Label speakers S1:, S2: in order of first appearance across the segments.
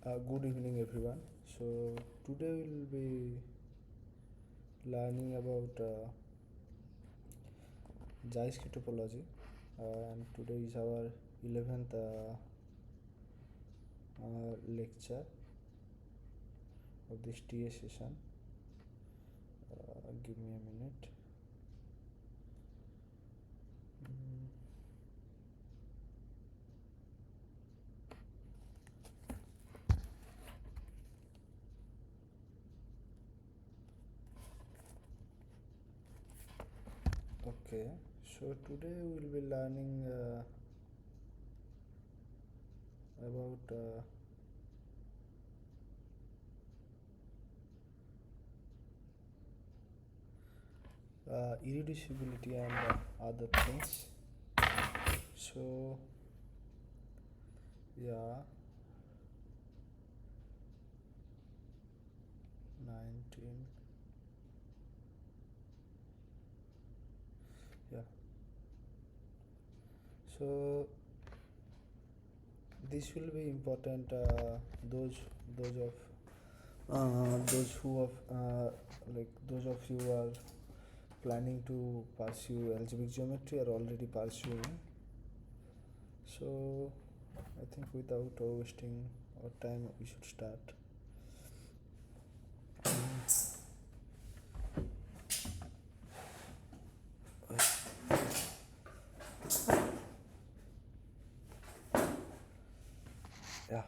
S1: Good evening, everyone. So today we'll be learning about Jaisky topology, and today is our 11th lecture of this TA session. Give me a minute. Okay, so today we'll be learning about irreducibility and other things. So yeah, 19. Yeah. So this will be important. Those who of those of you who are planning to pursue algebraic geometry are already pursuing. So I think without wasting our time, we should start. Yeah.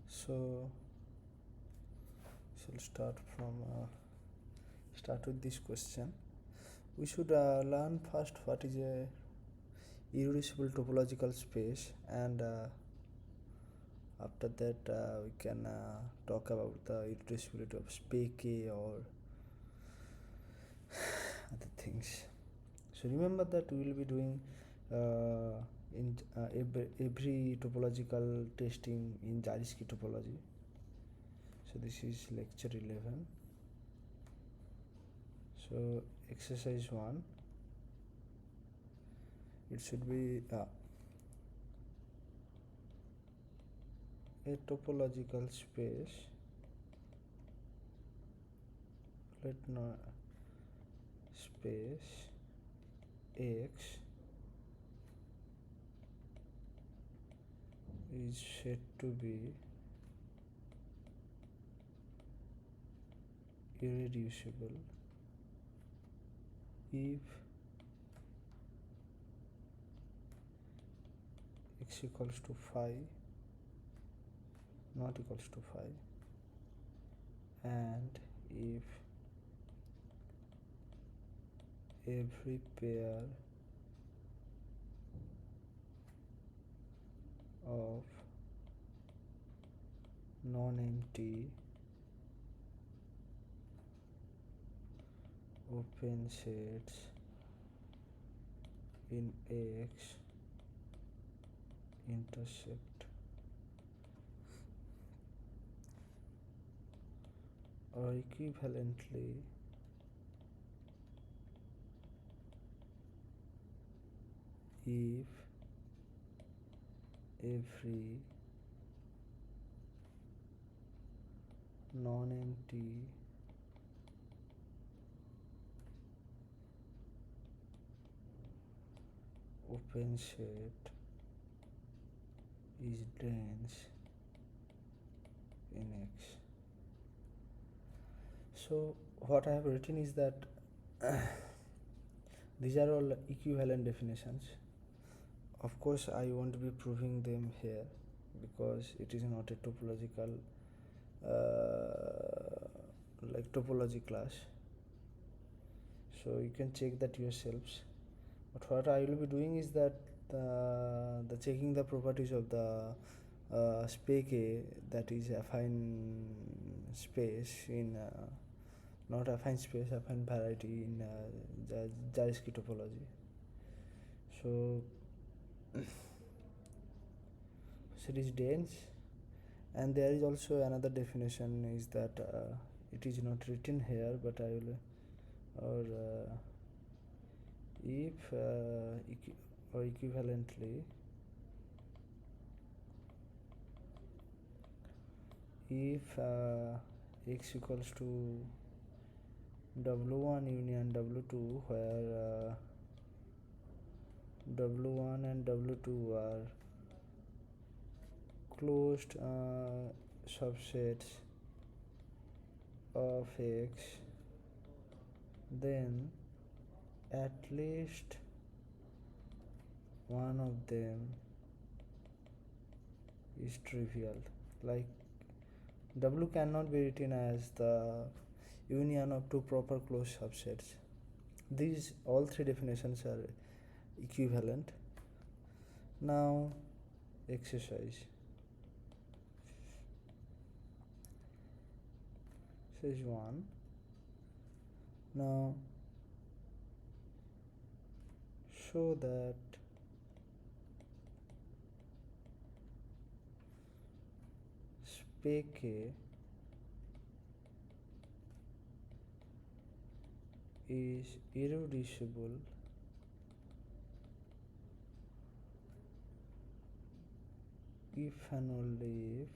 S1: So we'll start with this question. We should learn first what is a irreducible topological space, and after that we can talk about the irreducibility of space K or other things. So remember that we will be doing in every topological testing in Jaisky topology. So this is lecture 11. So exercise 1, it should be a topological space. Let not space X is said to be irreducible if x equals to phi not equals to phi, and if every pair of non-empty open sets in X intersect or equivalently if every non-empty open set is dense in X. So what I have written is that these are all equivalent definitions. Of course I won't be proving them here because it is not a topological topology class, so you can check that yourselves. But what I will be doing is that the checking the properties of the space K, that is affine space in not affine space, affine variety in Jaisky topology. So it is dense, and there is also another definition is that it is not written here, but I will if or equivalently if x equals to w1 union w2, where w1 and w2 are closed subsets of x, then at least one of them is trivial. Like w cannot be written as the union of two proper closed subsets. These all three definitions are equivalent. Now exercise. Exercise 1. Now show that spec A is irreducible if and only if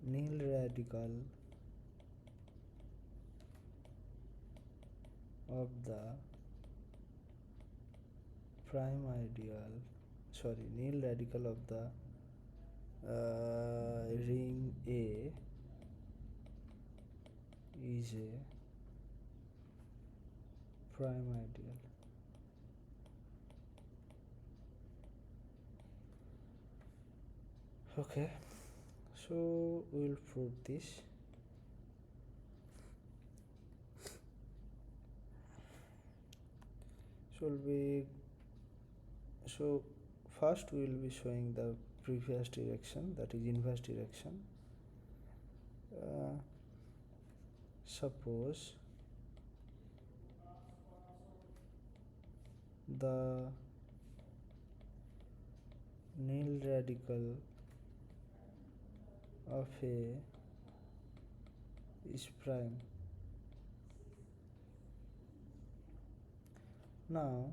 S1: nil radical of the prime ideal, nil radical of the ring A is a prime ideal. Okay, so we'll prove this. So first we will be showing the previous direction, that is inverse direction. Suppose the nil radical of A is prime. Now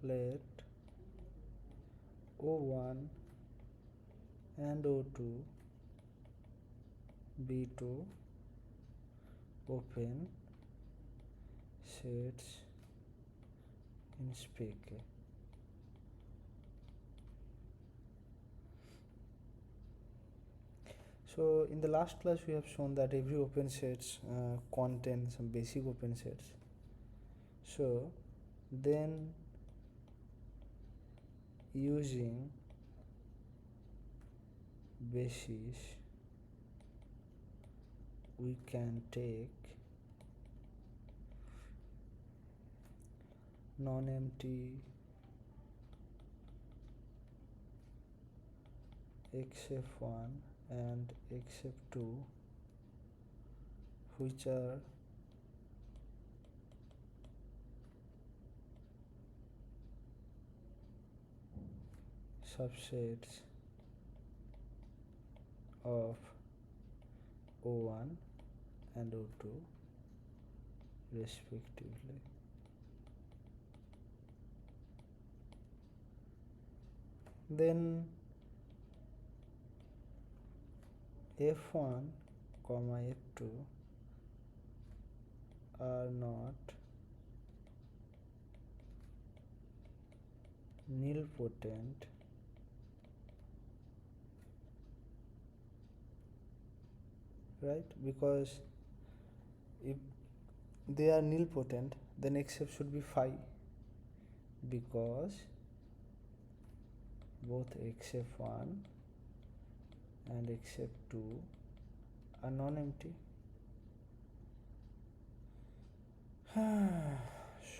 S1: let O1 and O2 be two open sets in spec A. So in the last class we have shown that every open sets contain some basic open sets. So then using basis we can take non-empty xf1 and xf2 which are subsets of O1 and O2 respectively. Then f1 comma f2 are not nilpotent right, because if they are nilpotent then xf should be phi, because both xf1 and xf2 are non-empty.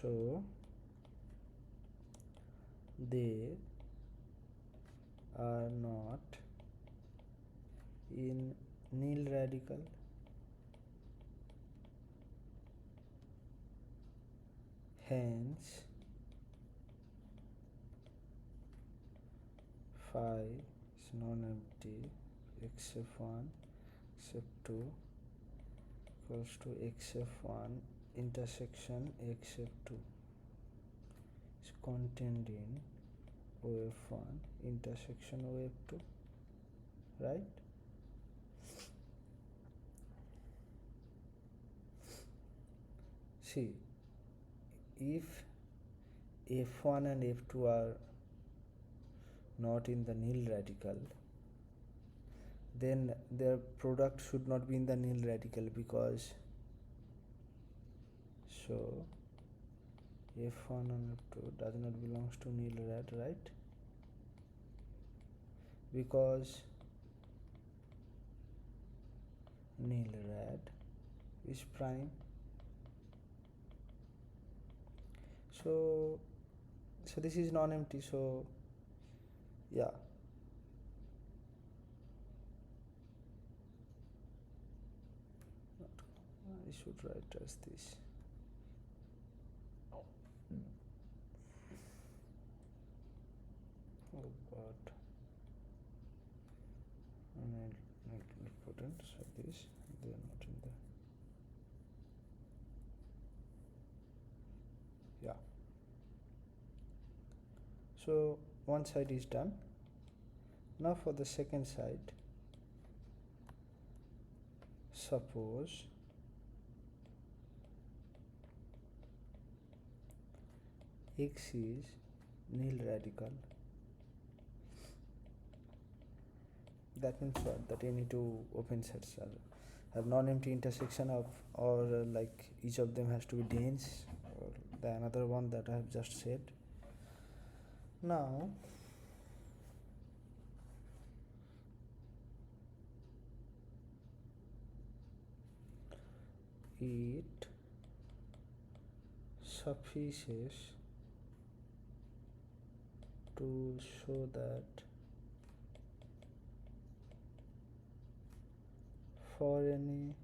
S1: So they are not in nil radical, hence phi is non-empty xf1 xf2 equals to xf1 intersection xf2 is contained in OF1 intersection OF2, right? See, if f1 and f2 are not in the nil radical, then their product should not be in the nil radical, because so f1 and f2 does not belongs to nil rad, right? Because nil rad is prime. So this is non-empty, so yeah, I should write as this. Oh god, not important. So this, they are not in there. Yeah, so one side is done. Now for the second side, suppose x is nil radical. That means what? That any two open sets have non-empty intersection of, or like each of them has to be dense, or the another one that I have just said. Now it suffices to show that for any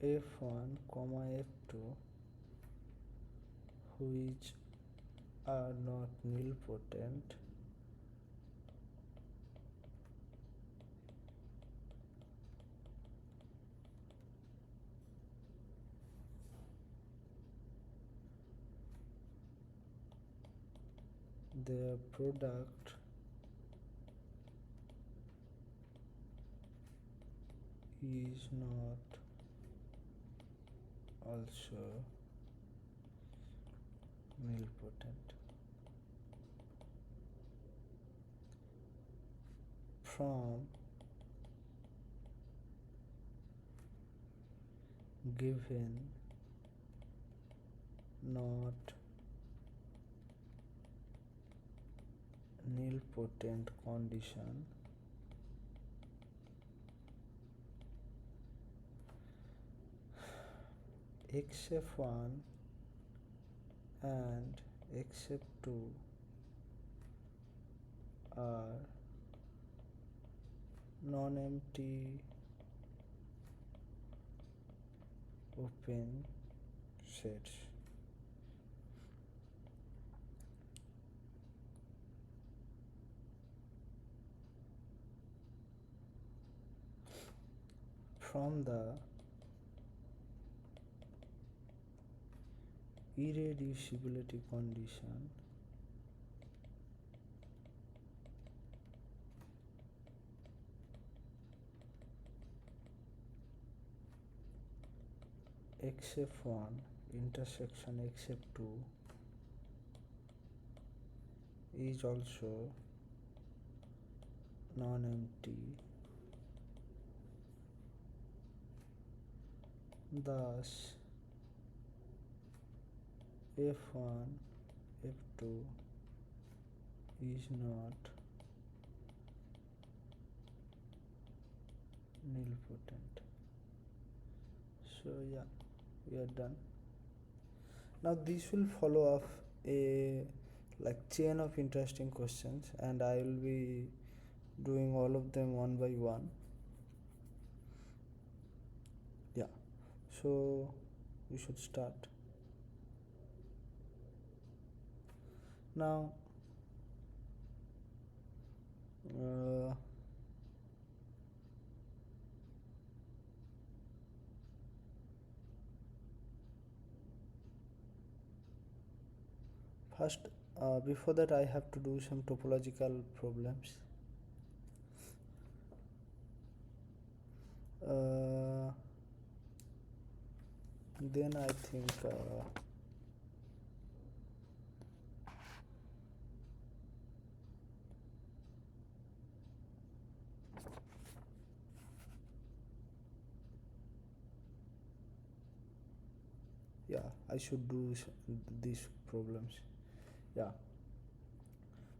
S1: f1 comma f2 which are not nilpotent, their product is not also nilpotent. From given not nilpotent condition, xf1 and xf2 are non-empty open sets. From the irreducibility condition, xf1 intersection xf2 is also non-empty. Thus f1 f2 is not nilpotent. So yeah, we are done. Now this will follow up a like chain of interesting questions, and I will be doing all of them one by one. Yeah, so we should start now. First, before that I have to do some topological problems. Then I think yeah, I should do these problems. Yeah,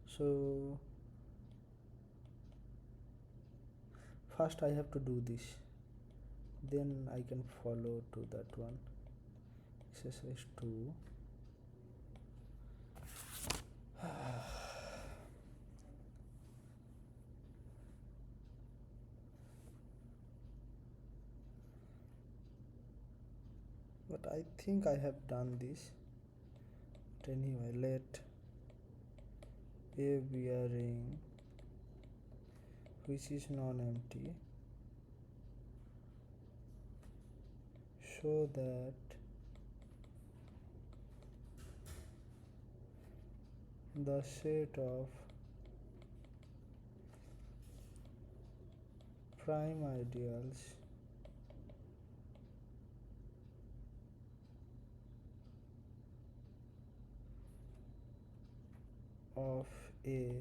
S1: so first I have to do this, then I can follow to that one. Exercise 2. But I think I have done this. But anyway, let A be a ring which is non-empty, so that the set of prime ideals of A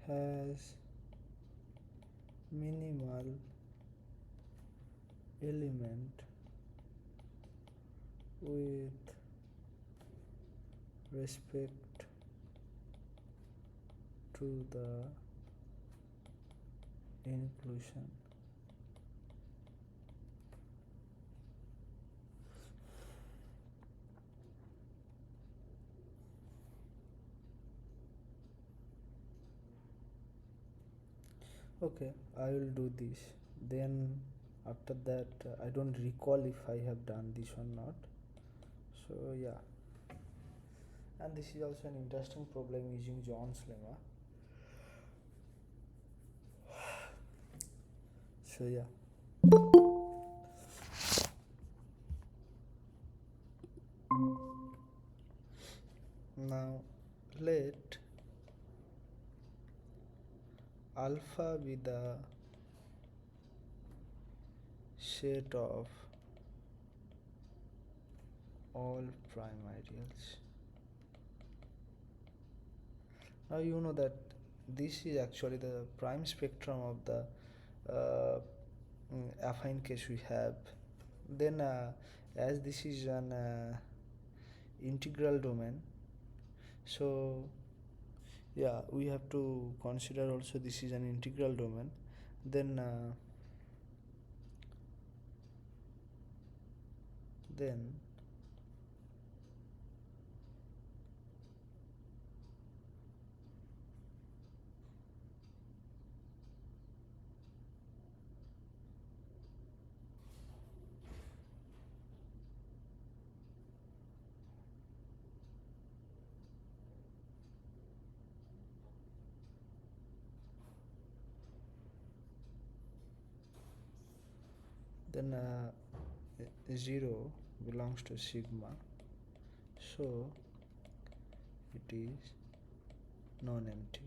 S1: has minimal element with respect to the inclusion. Okay, I will do this. Then after that, I don't recall if I have done this or not. So yeah, and this is also an interesting problem using John's lemma. So yeah, now let alpha be the set of all prime ideals. Now you know that this is actually the prime spectrum of the affine case we have. Then as this is an integral domain, so yeah, we have to consider also this is an integral domain. Then then then 0 belongs to sigma, so it is non-empty.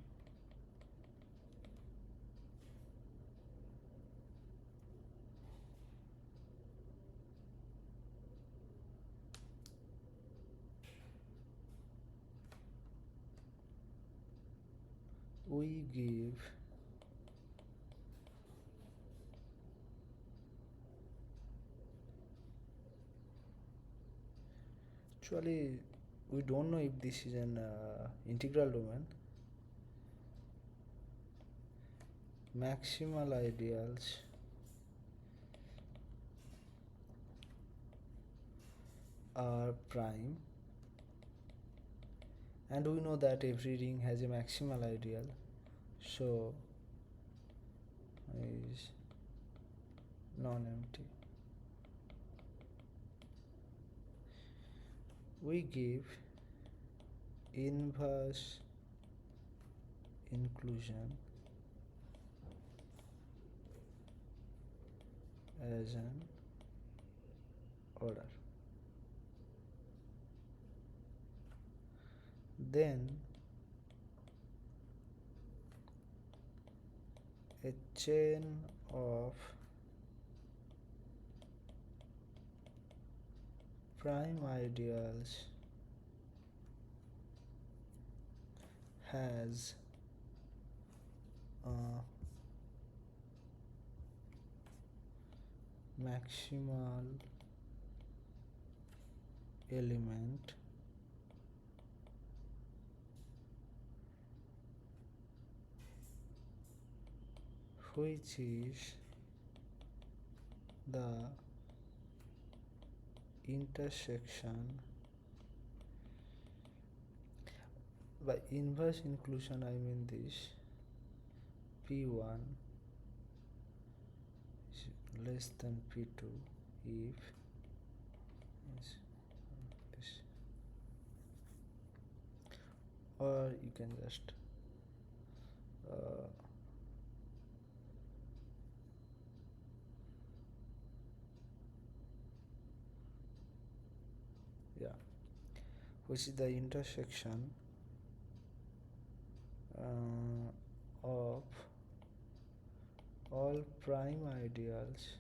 S1: We give actually we don't know if this is an integral domain. Maximal ideals are prime, and we know that every ring has a maximal ideal, so is non-empty. We give inverse inclusion as an order. then a chain of prime ideals has a maximal element which is the intersection. By inverse inclusion I mean this: P1 is less than P2 if this, or you can just which is the intersection of all prime ideals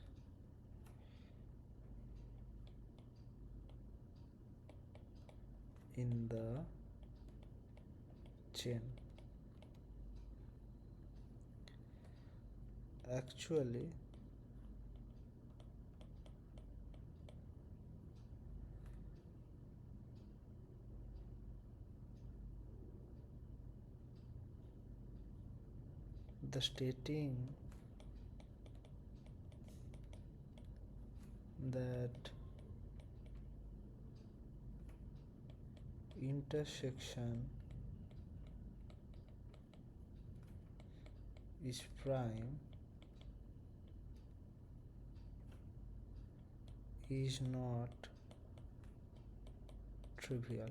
S1: in the chain. Actually, the stating that intersection is prime is not trivial.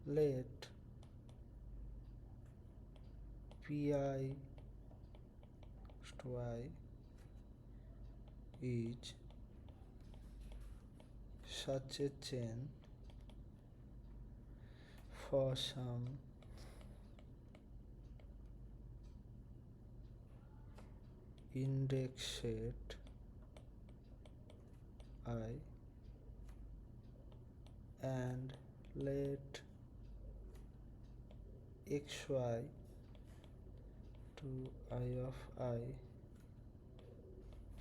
S1: Let Pi to I is such a chain for some index set I, and let xy to I of I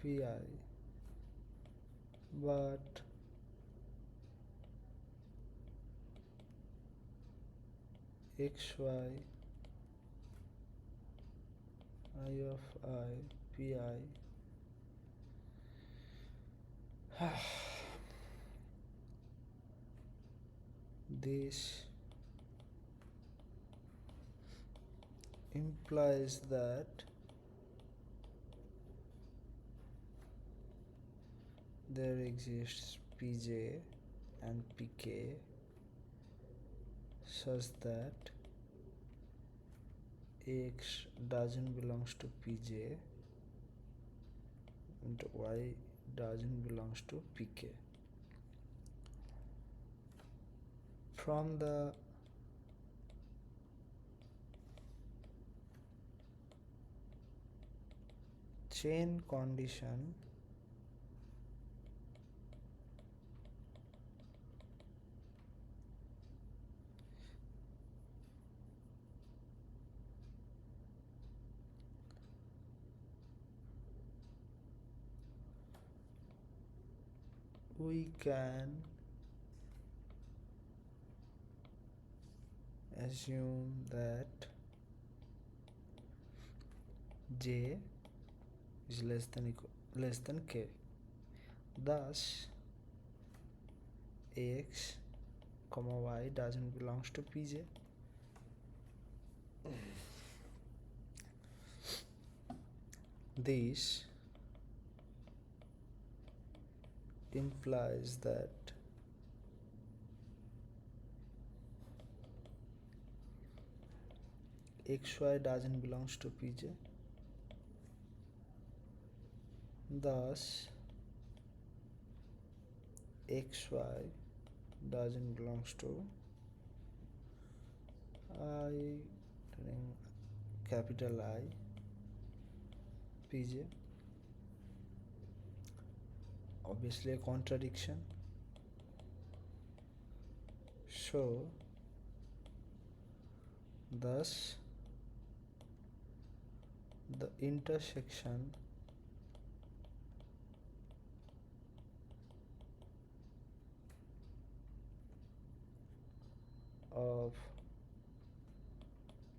S1: Pi, but xy I of I Pi this implies that there exists Pj and Pk such that x doesn't belongs to Pj and y doesn't belongs to Pk. From the chain condition, we can assume that j is less than k. Thus, x, y doesn't belongs to Pj. This implies that xy doesn't belongs to Pj Thus xy doesn't belongs to I capital I pj, obviously a contradiction. So thus the intersection of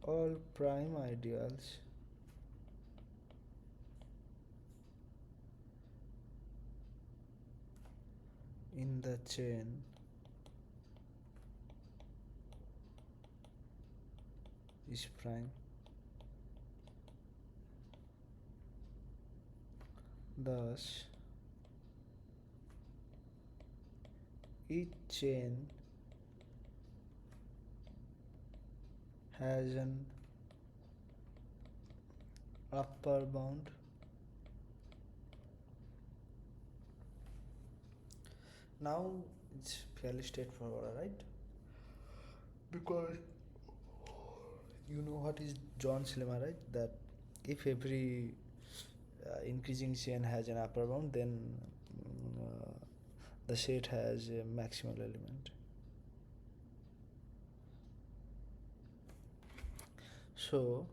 S1: all prime ideals in the chain is prime. Thus each chain has an upper bound now. It's fairly straightforward, right? Because you know what is John's lemma, right? That if every increasing chain has an upper bound, then the set has a maximal element. So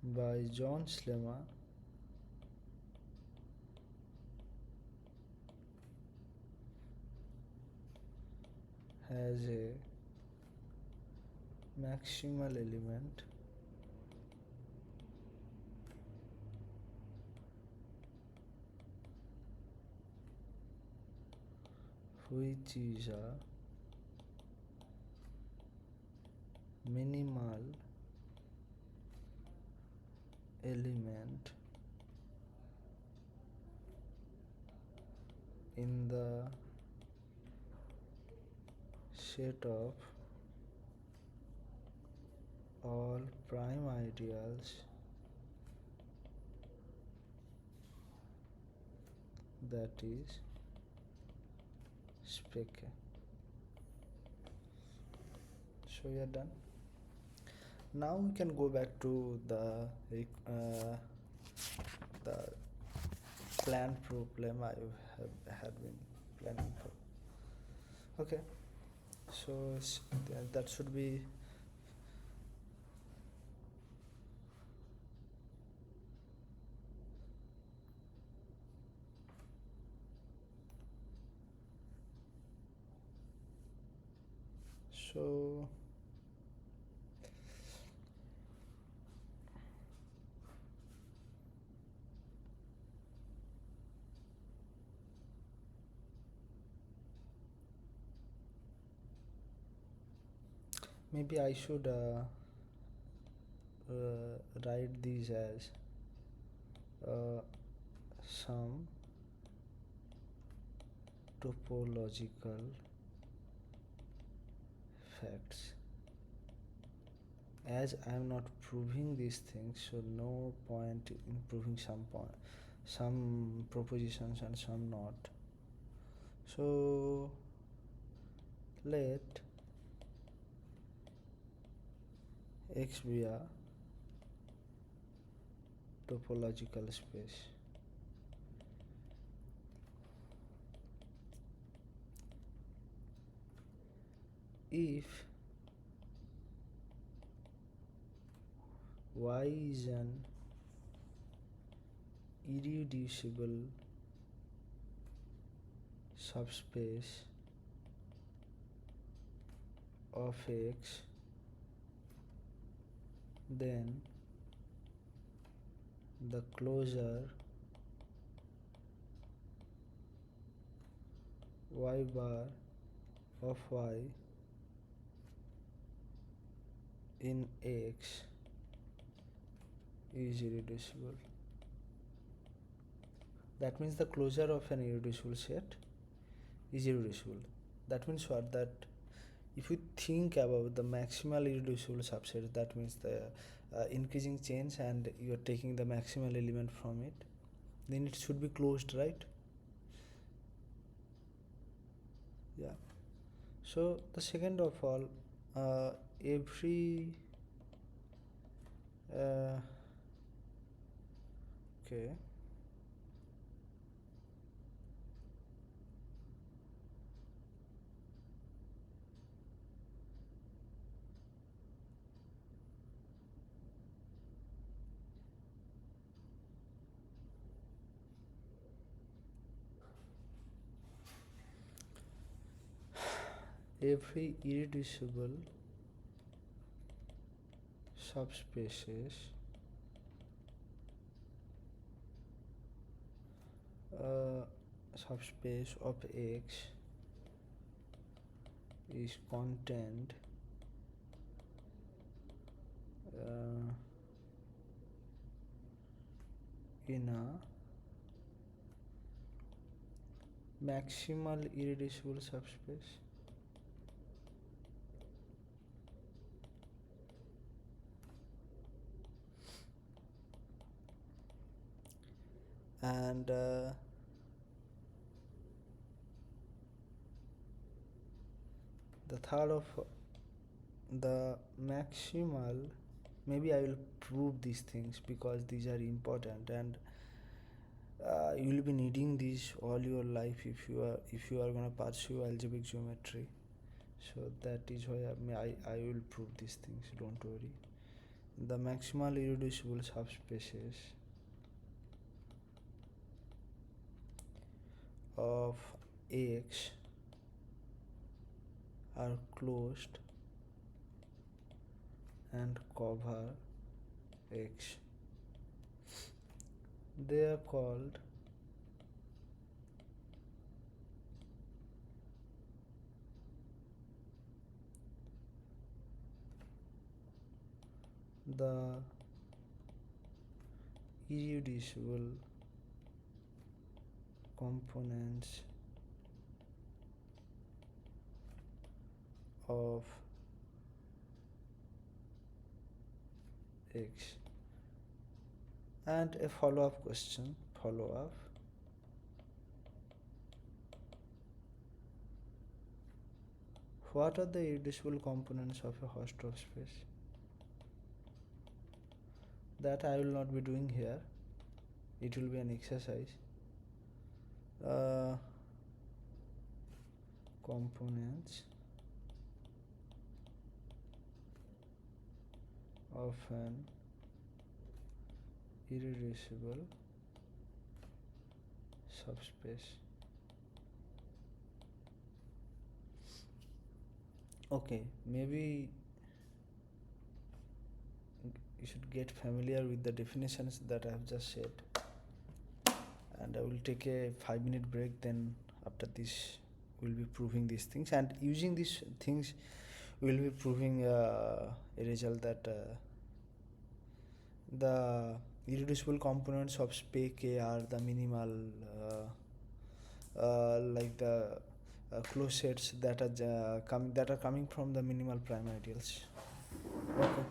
S1: by John's lemma, has a maximal element which is a minimal element in the set of all prime ideals that is spec A. So we are done. Now we can go back to the planned problem I had been planning for. Okay, so that should be so. Maybe I should write these as some topological facts. As I am not proving these things, so no point in proving some propositions and some not. So let X be a topological space. If Y is an irreducible subspace of X, then the closure y bar of y in X is irreducible. That means the closure of an irreducible set is irreducible. That means what? That if you think about the maximal irreducible subset, that means the increasing chains and you are taking the maximal element from it, then it should be closed, right? Yeah. So the second of all, every okay, every irreducible subspaces uh, subspace of X is contained uh, in a maximal irreducible subspace. And the third of the maximal, maybe I will prove these things because these are important, and you will be needing these all your life if you are going to pursue algebraic geometry. So that is why I will prove these things, don't worry. The maximal irreducible subspaces of X are closed and cover X. They are called the irreducible components of X. And a follow-up question, what are the irreducible components of a Hausdorff space? That I will not be doing here, it will be an exercise. Components of an irreducible subspace. Okay, maybe you should get familiar with the definitions that I have just said, and I will take a 5-minute break. Then after this we'll be proving these things, and using these things we'll be proving a result that the irreducible components of space K are the minimal like the closed sets that are coming from the minimal prime ideals. Okay.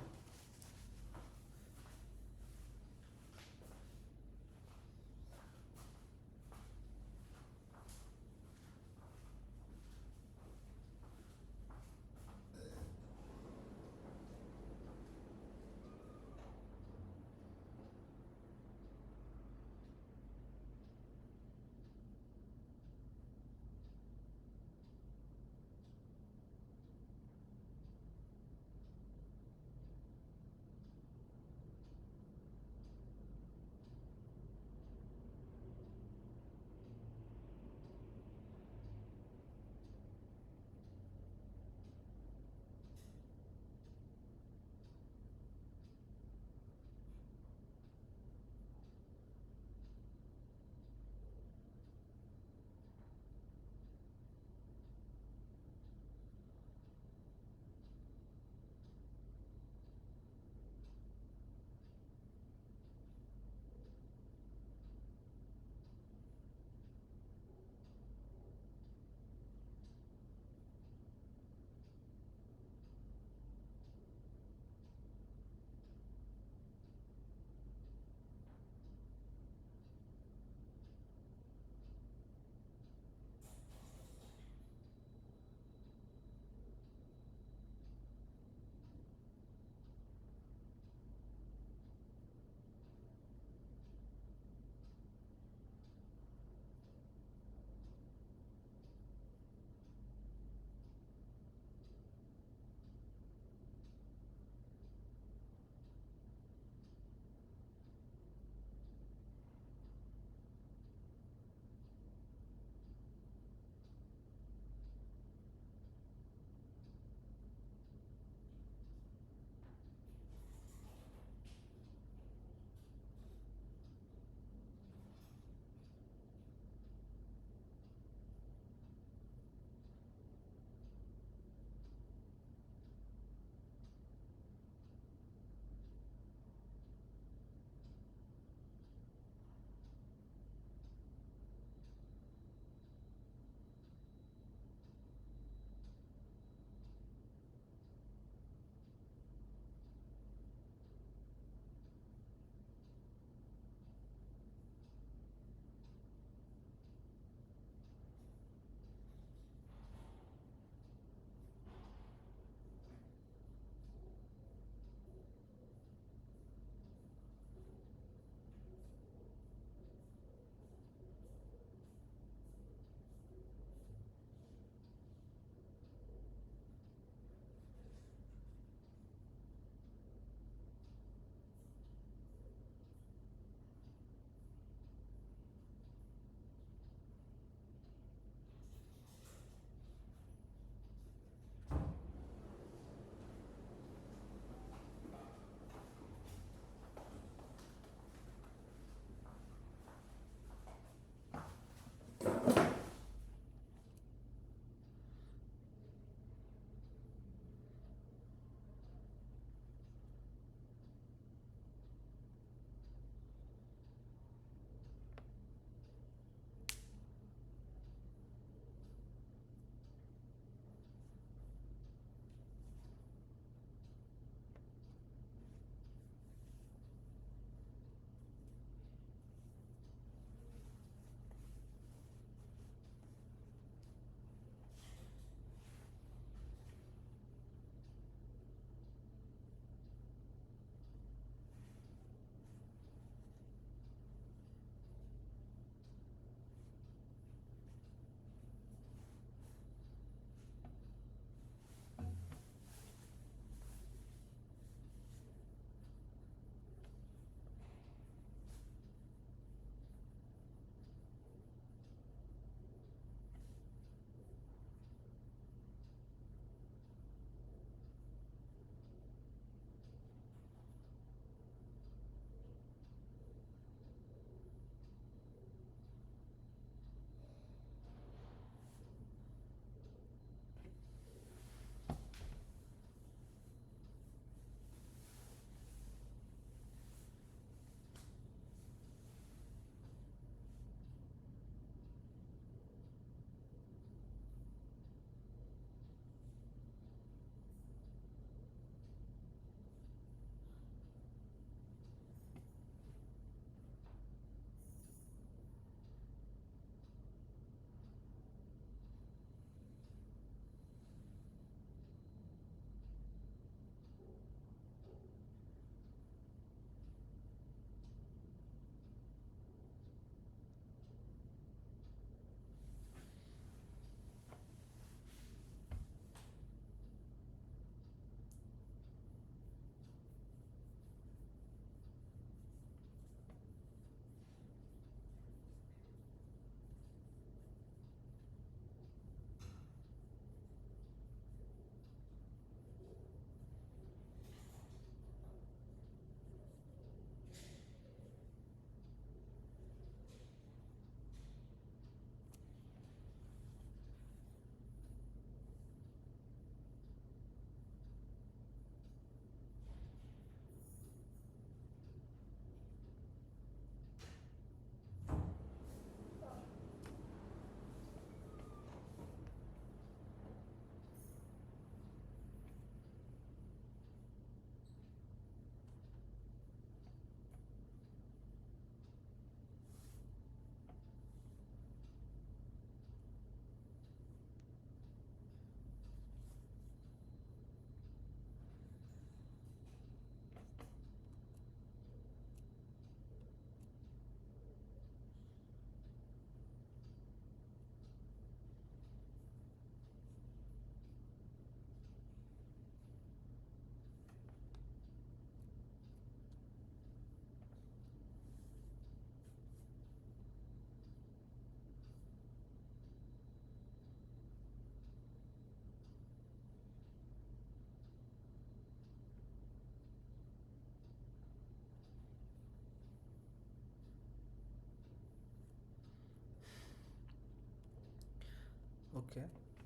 S1: Okay,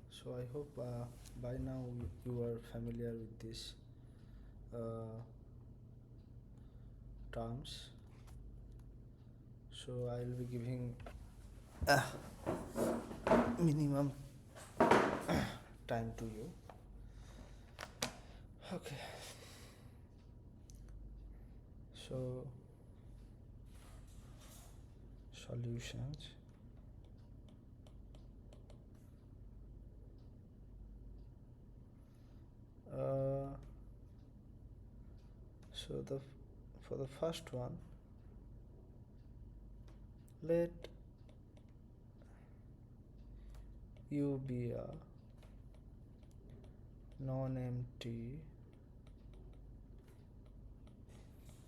S1: so I hope by now you are familiar with these uh, terms. So I will be giving minimum time to you. Okay, so solutions. Uh, so for the first one, let U be a non-empty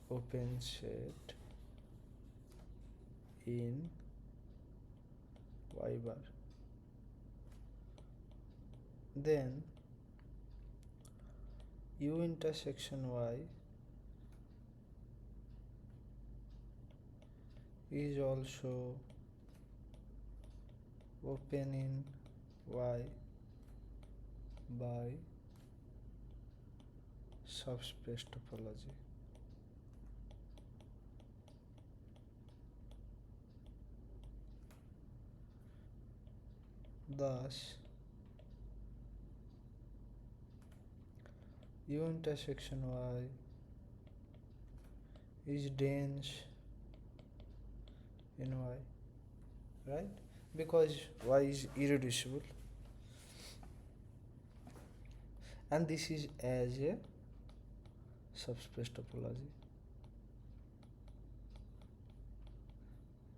S1: open set in Y bar. Then U intersection Y is also open in Y by subspace topology. Thus, U intersection Y is dense in Y, right? Because Y is irreducible, and this is as a subspace topology.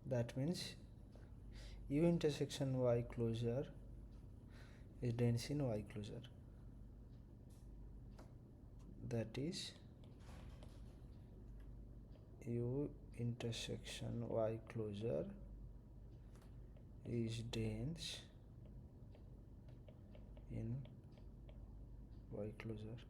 S1: That means U intersection Y closure is dense in Y closure. That is U intersection Y closure is dense in Y closure.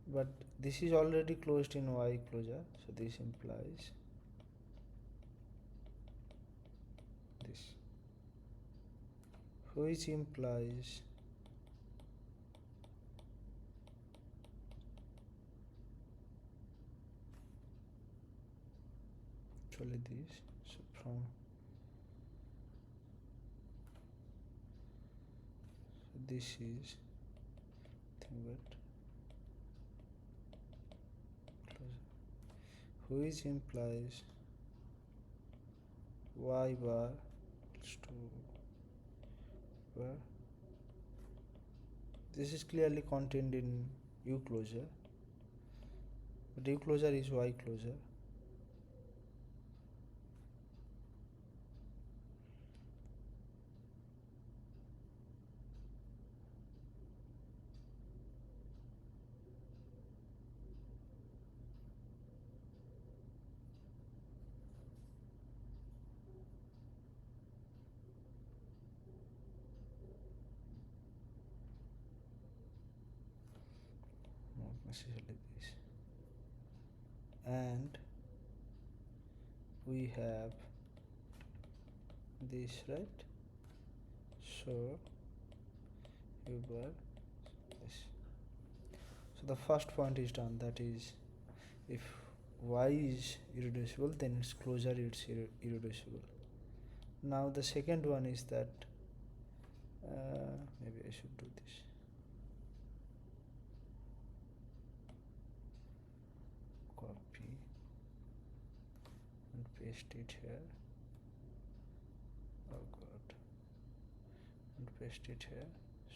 S1: But this is already closed in Y closure, so this implies this, which implies actually this. So from this is nothing but closure, which implies Y bar equals to bar. This is clearly contained in U closure, but U closure is Y closure. Not necessarily this. And we have this, right? So U bar this. So the first point is done, that is, if Y is irreducible, then its closure is irreducible. Now the second one is that maybe I should do this. Copy and paste it here. Oh god. And paste it here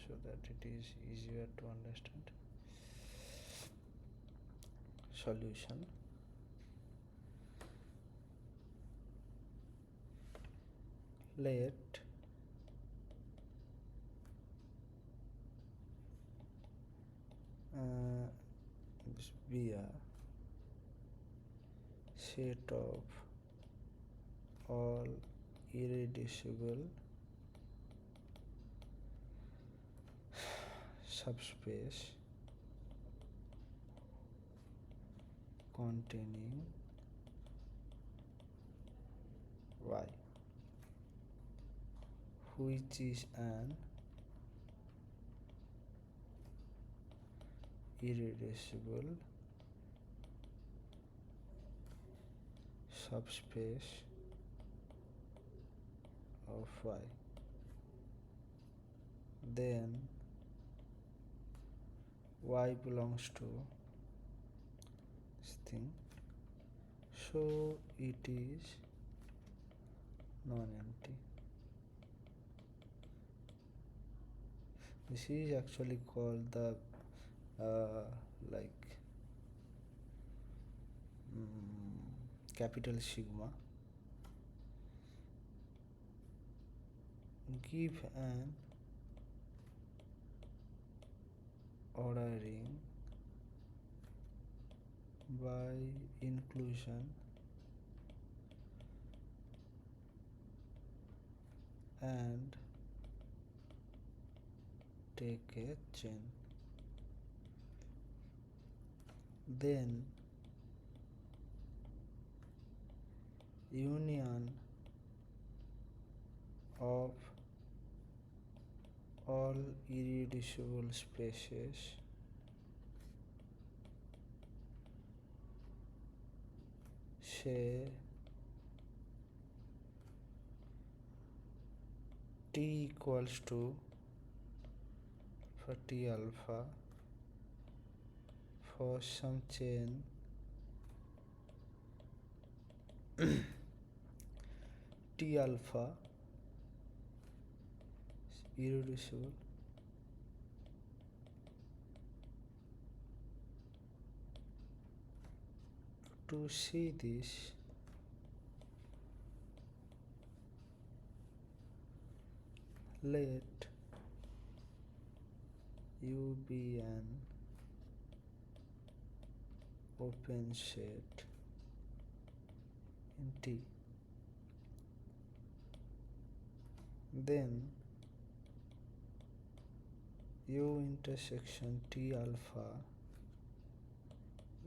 S1: so that it is easier to understand. Solution. Let this be a set of all irreducible subspace containing which is an irreducible subspace of Y, then Y belongs to this thing, so it is non-empty. This is actually called the like capital sigma. Give an ordering by inclusion and take a chain, then union of all irreducible spaces say T equals to for T alpha for some chain T alpha is irreducible to see this. Let U be an open set in T. Then U intersection T alpha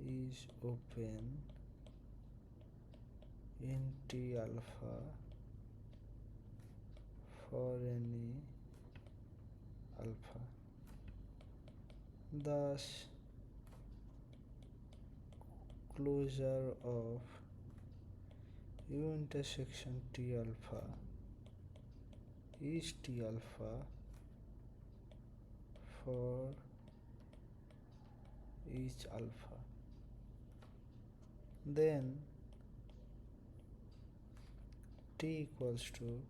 S1: is open in T alpha for any alpha. Thus, closure of U intersection T alpha is T alpha for each alpha. Then T equals to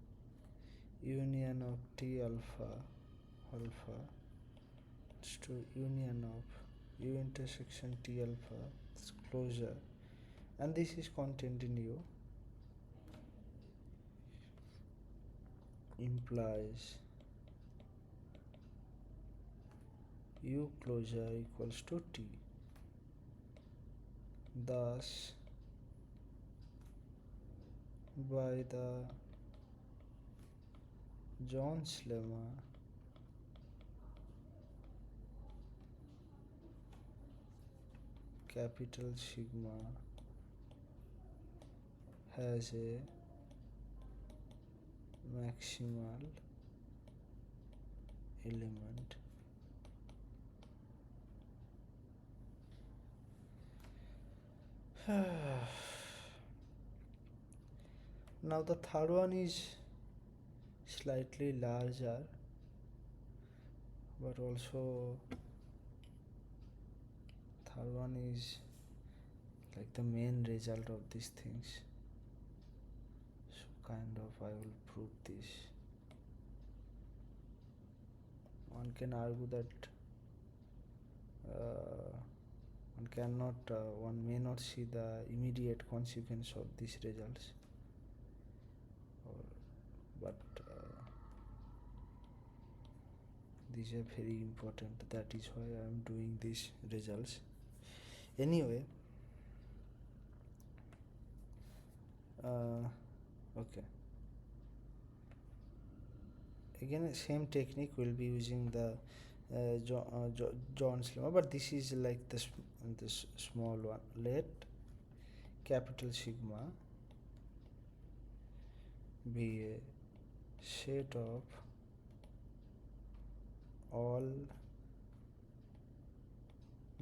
S1: union of T alpha to union of U intersection T alpha, this closure, and this is contained in U, implies U closure equals to T. Thus, by the John's lemma, capital sigma has a maximal element. Now the third one is slightly larger, but also third one is like the main result of these things. So kind of I will prove this. One can argue that one may not see the immediate consequence of these results, but these are very important. That is why I am doing these results. Anyway, okay. Again, same technique will be using the John's lemma, but this is like this small one. Let capital sigma be a set of all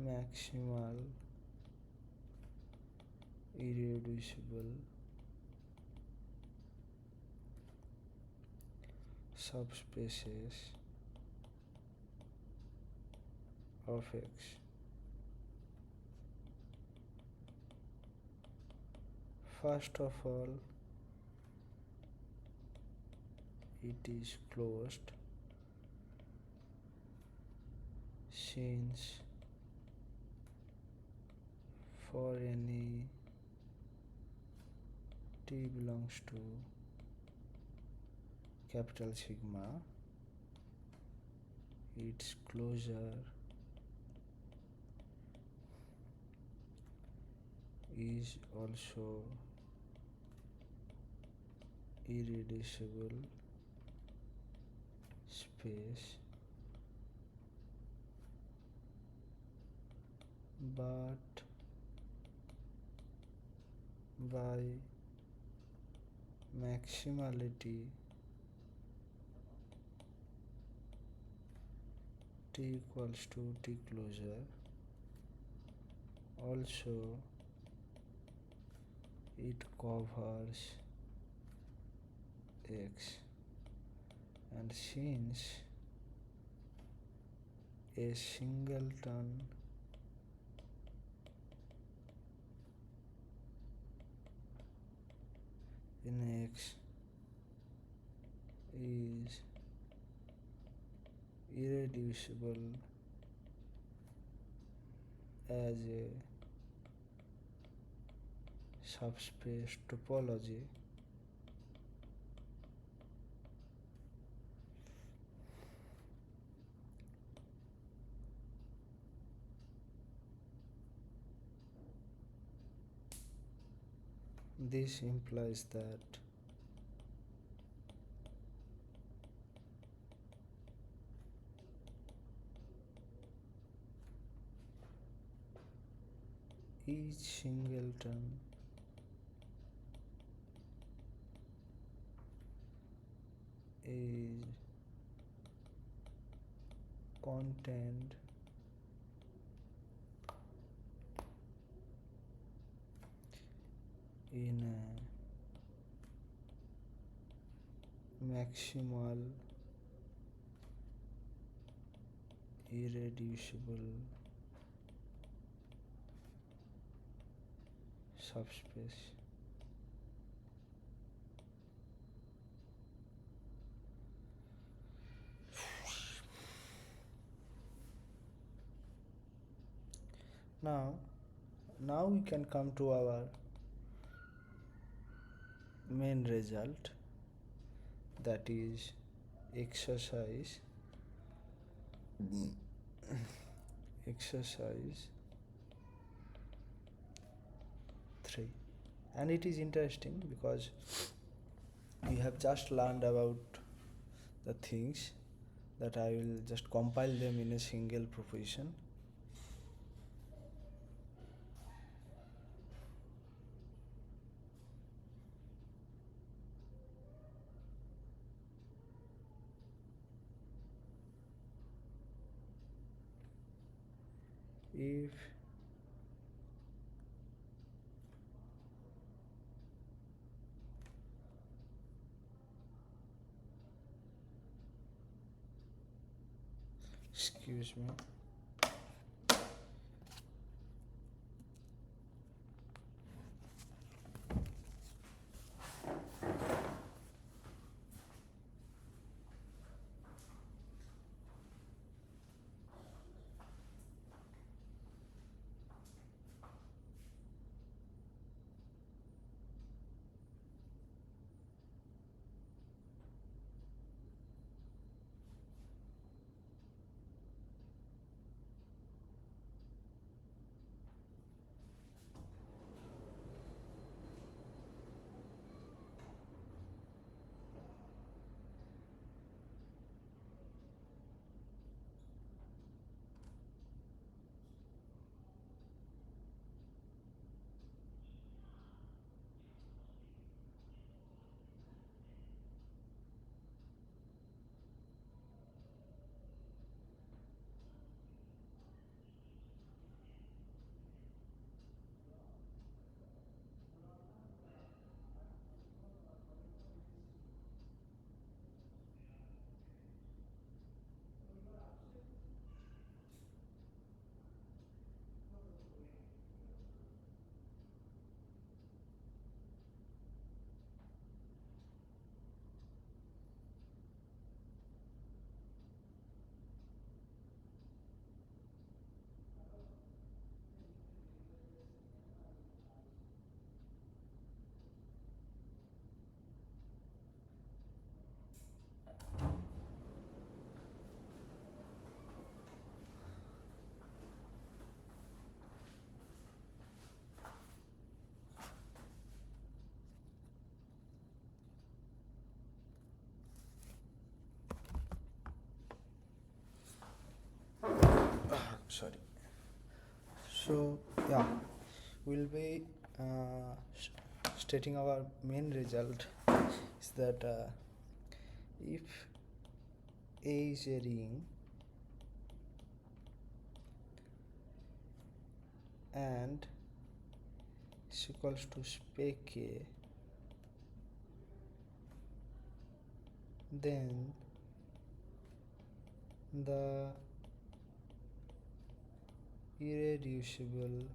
S1: maximal irreducible subspaces of X. First of all, it is closed since for any t belongs to capital sigma, its closure is also irreducible space, but by maximality t equals to t closure, also it covers X, and since a singleton in X is irreducible as a subspace topology, this implies that each singleton is contained in a maximal irreducible subspace. Now we can come to our main result, that is exercise 3, and it is interesting because we have just learned about the things that I will just compile them in a single proposition. If excuse me, So yeah, we'll be stating our main result is that if A is a ring and is equals to spec A, then the irreducible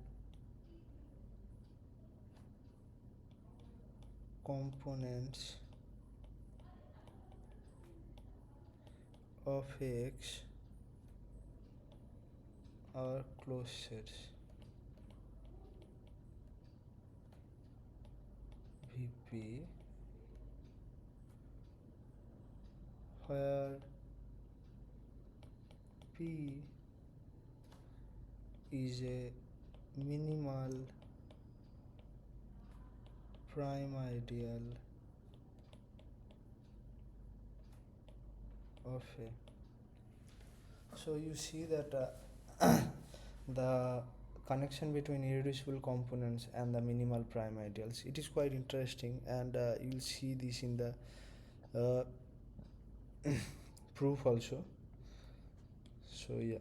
S1: components of X are closed sets VP, where P is a minimal prime ideal of A. So you see that the connection between irreducible components and the minimal prime ideals, it is quite interesting, and you'll see this in the proof also. So yeah.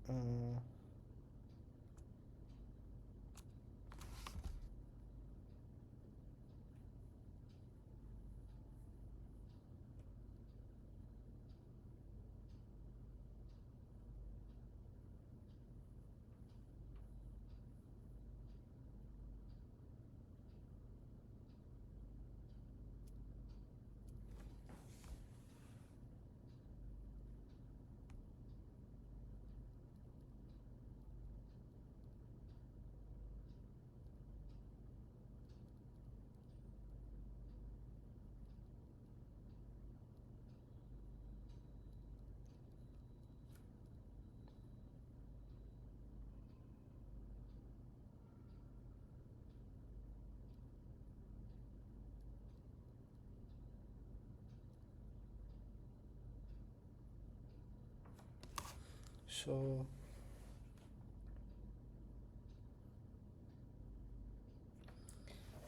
S1: Uh, so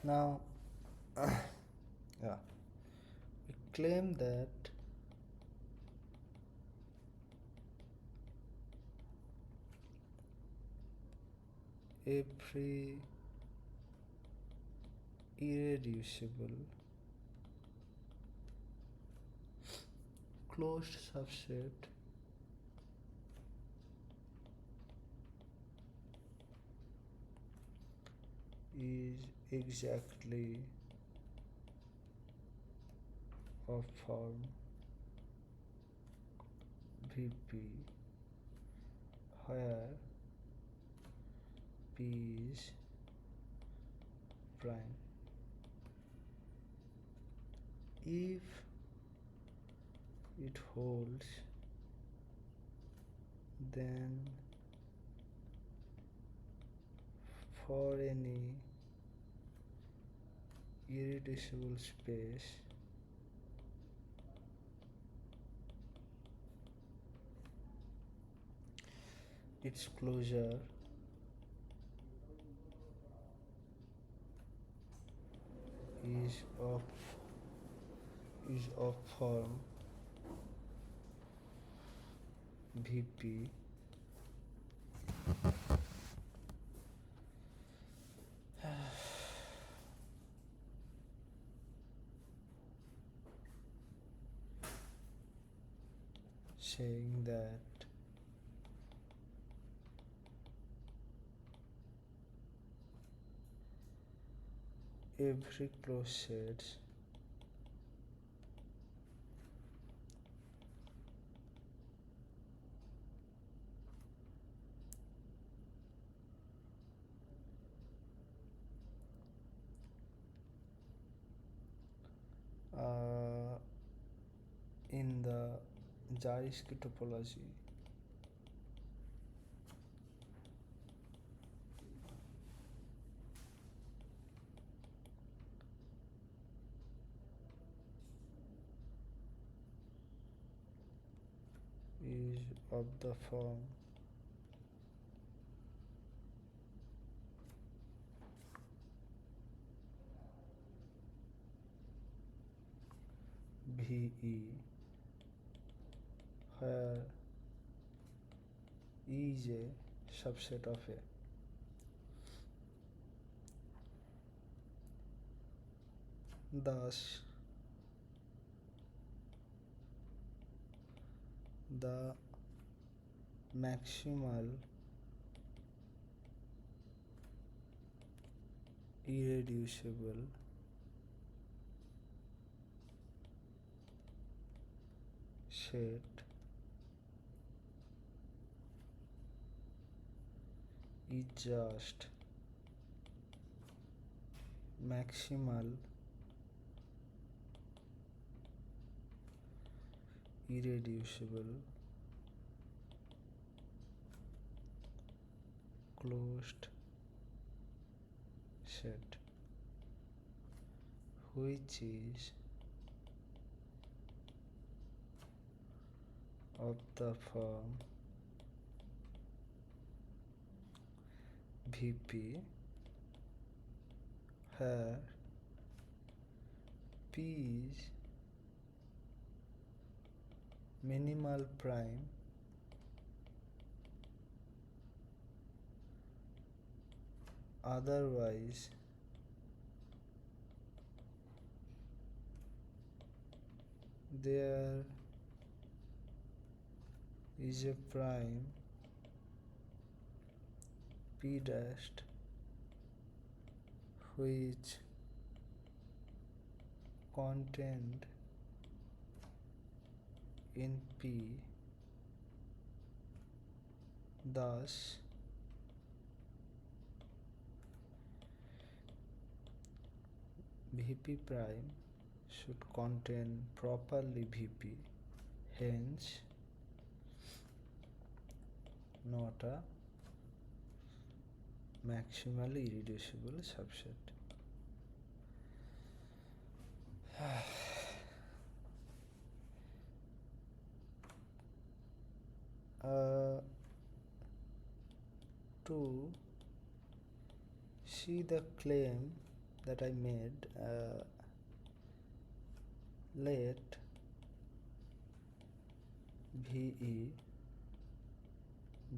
S1: now yeah, we claim that every irreducible closed subset is exactly of form VP, where P is prime. If it holds, then for any irreducible space, its closure is of form VP saying that every closed set in the Zariski topology of the form VE, where E is a subset of A. Thus, the maximal irreducible set is just maximal irreducible closed set, which is of the form VP, where P is minimal prime otherwise there is a prime P dashed which contained in P. Thus, VP prime should contain properly VP, hence not a maximally irreducible subset. To see the claim that I made, let VE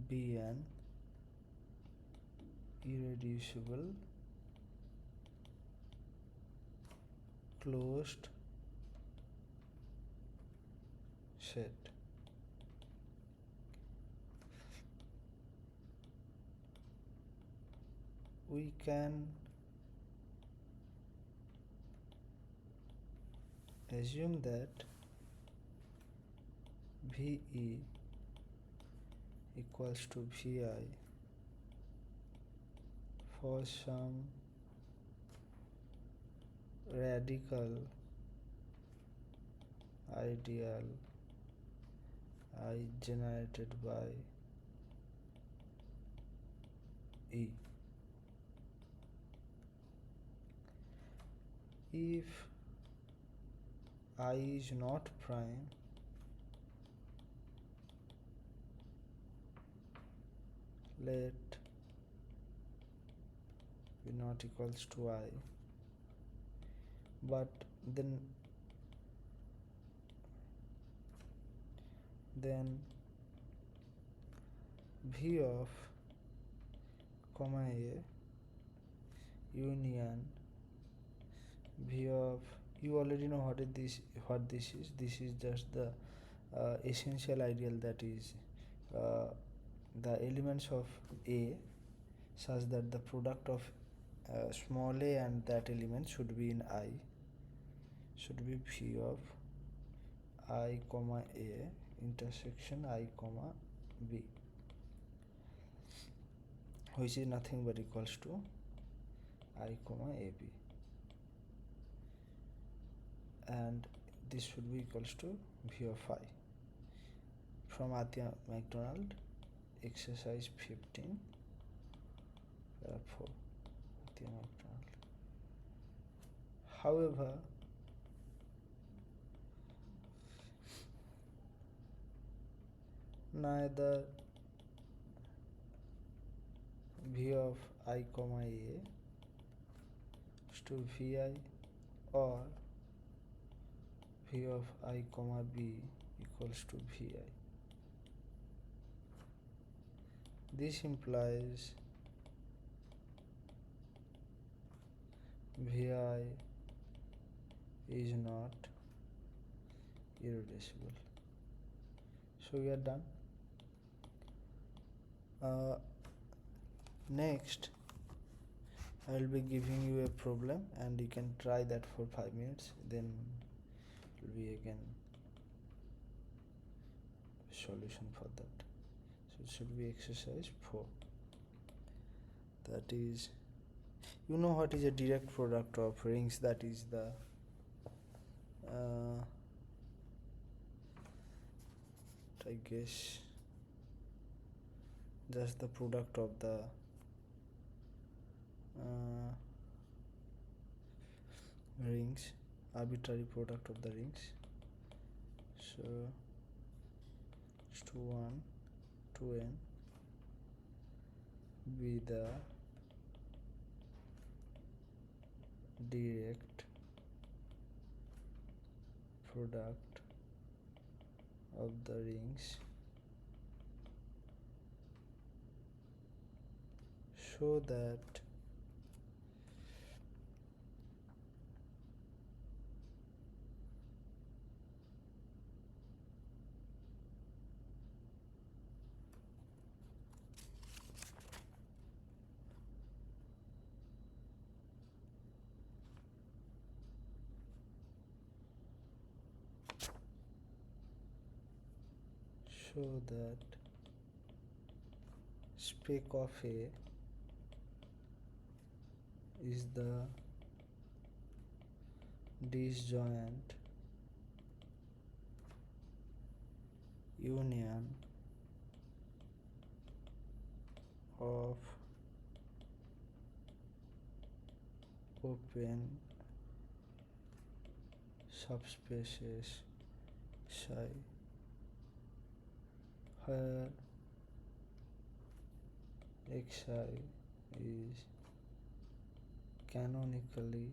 S1: be an irreducible closed set. We can assume that VE equals to VI for some radical ideal I generated by E. If I is not prime, let be not equals to I, but then V of comma A union V of, you already know what this is. This is just the essential ideal, that is the elements of A such that the product of small a and that element should be in I, should be V of I comma A intersection I comma B, which is nothing but equals to I comma AB, and this should be equals to V of I. From Atia MacDonald, exercise 15, para 4, Atia MacDonald. However, neither v of I comma a is to vi or v of I comma b equals to vi. This implies vi is not irreducible. So we are done. Next I will be giving you a problem and you can try that for 5 minutes, then it will be again solution for that. So it should be exercise 4. That is, you know what is a direct product of rings? That is the I guess just the product of the rings, arbitrary product of the rings. So it's to 1 to n be the direct product of the rings so that spec of A is the disjoint union of open subspaces psi where xi is canonically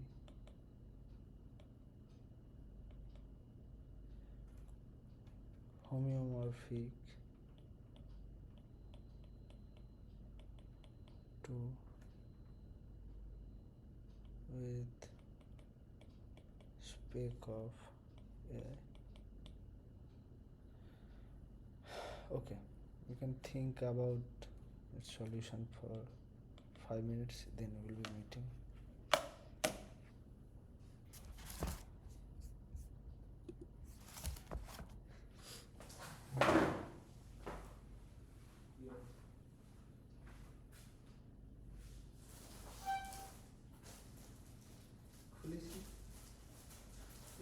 S1: homeomorphic to with spec of A. Okay, you can think about its solution for 5 minutes, then we will be meeting.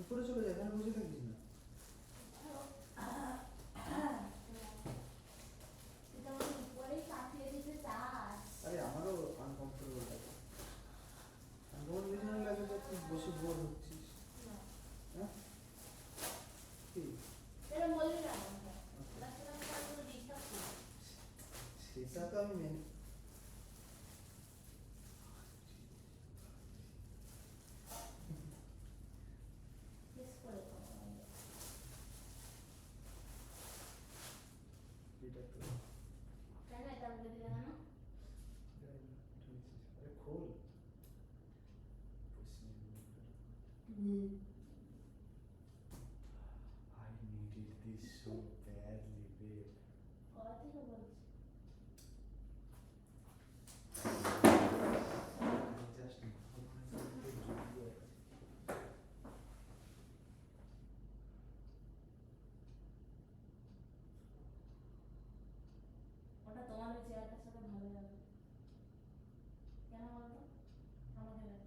S1: উপরে চলে যায়, এখানে বসে থাকিস না। আরে আমারও uncomfortable লাগে, আমার বিছানা লাগে যে তুই বসে বোর হচ্ছিস। হ্যাঁ কি সেটা তো আমি মেনে I needed this so badly, babe. I just
S2: ওটা তোমার ওই চেয়ারটার সাথে ভালো যাবে কেন বলতো আমাকে ব্যাট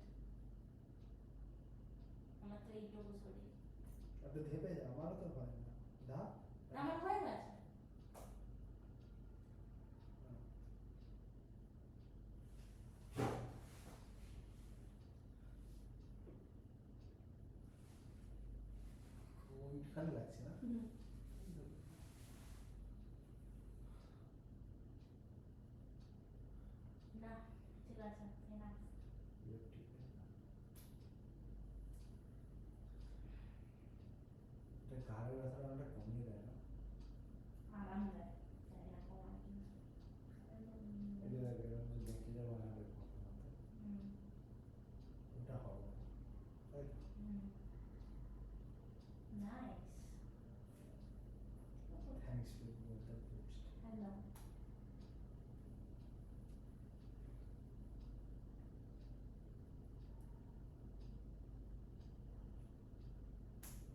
S2: আমার তো এইটুকু শরীর
S1: अब तो धेपे जा, हमारा तो है ना धा
S2: আমার হয়ে গেছে
S1: ওইখানে লাগছে না।
S2: अच्छा enough.
S1: ये ठीक है ना এটা ঘাড়ের ব্যথাটা অনেকটা কমিয়ে দেয় না
S2: आराम देय জানি না কমায় কিনা
S1: এটা দেখে এরকম দেখে যাবো না দেখবো ওটা হবে না তাই
S2: nice
S1: thanks to for the boost
S2: hello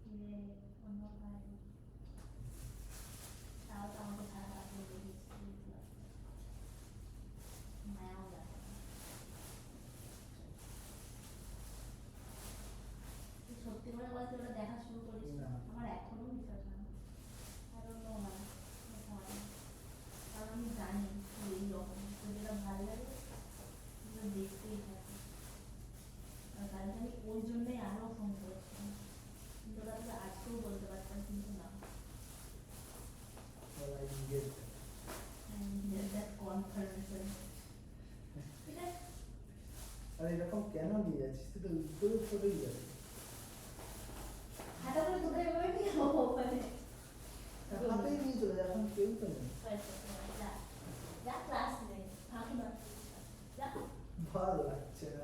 S2: কিরে অন্য ভাই তাও তো আমাকে ছাড়া রাখতে দিয়েছিল মায়াও লাগে তুই সত্যি করে বলতে ওটা দেখা শুরু করিস
S1: না।
S2: আমার এখনো বিশ্বাস হয় না I don't know man কারণ আমি জানি তুই এইরকম তোর যেটা ভালো লাগে তুই দেখতেই থাকিস আর কালকে আমি ওই জন্যই আরও ফোন করেছিলাম কিন্তু ওরা তোকে আজকেও বলতে পারতাম কিন্তু না
S1: Well, I get that.
S2: and that confirmation ঠিক আছে
S1: আর এরকম কেন নিয়ে যাচ্ছিস তুই তো উপরে পড়েই যাবে
S2: হাঁটা করে কোথায় করে নিয়ে যাবো ওখানে
S1: হাতেই নিয়ে চলে যা এখন কেউ তো নেই
S2: যা যা ক্লাস নেই ফাঁকি মারতে যা
S1: ভালো লাগছে না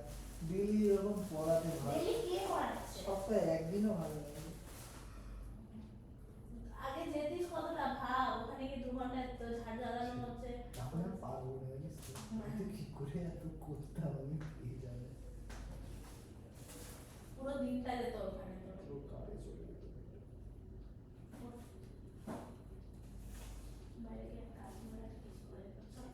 S1: ডেইলি এরকম পড়াতে ভালো
S2: ডেইলি কে পড়াচ্ছে
S1: সপ্তাহে একদিনও ভালো লাগে
S2: আগে যেতিস কতটা ভাব ওখানে গিয়ে 2 ঘন্টা তো ঝাড় জ্বালানো হচ্ছে
S1: এখন আর পারবো না জানিস তো কিন্তু কি করে এত করতাম আমি কে জানে
S2: পুরো দিনটা যেত ওখানে তোর
S1: পুরো কারে চলে যেত
S2: বাইরে গিয়ে কাজ করে কিস করে চল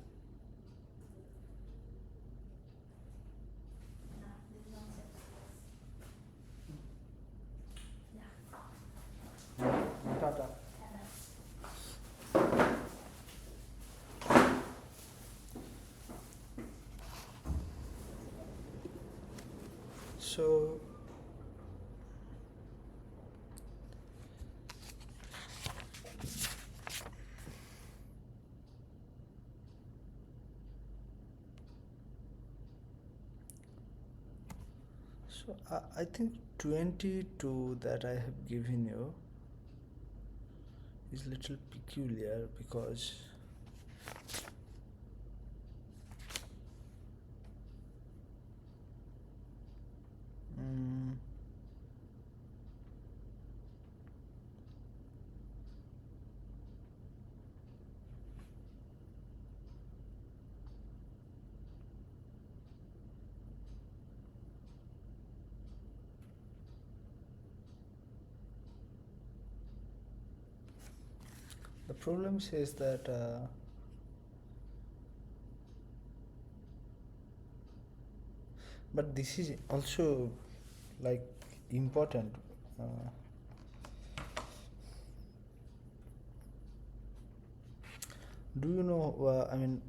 S2: না this not set
S1: tata so I think 22 that I have given you is little peculiar because the problem says that but this is also like important do you know I mean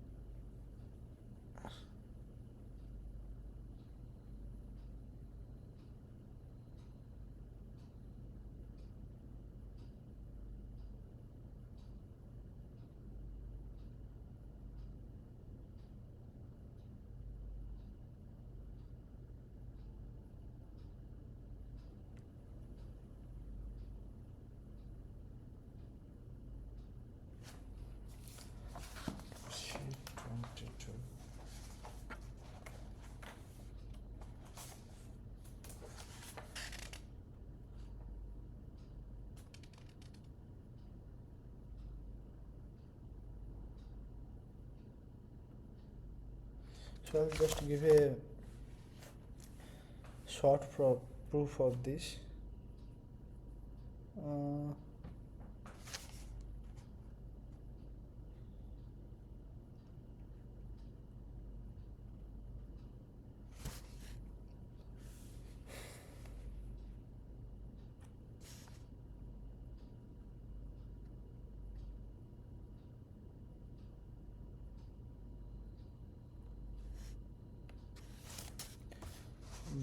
S1: sheet 22 so I'll just give a short proof of this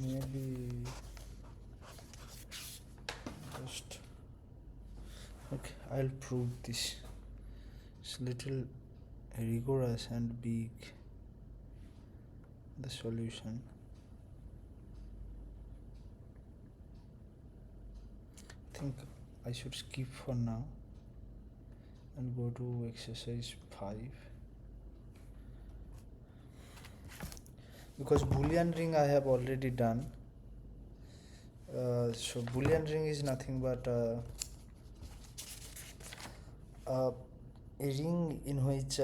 S1: maybe just okay I'll prove this it's little rigorous and big the solution. I think I should skip for now and go to exercise 5, because Boolean ring I have already done. So Boolean ring is nothing but a ring in which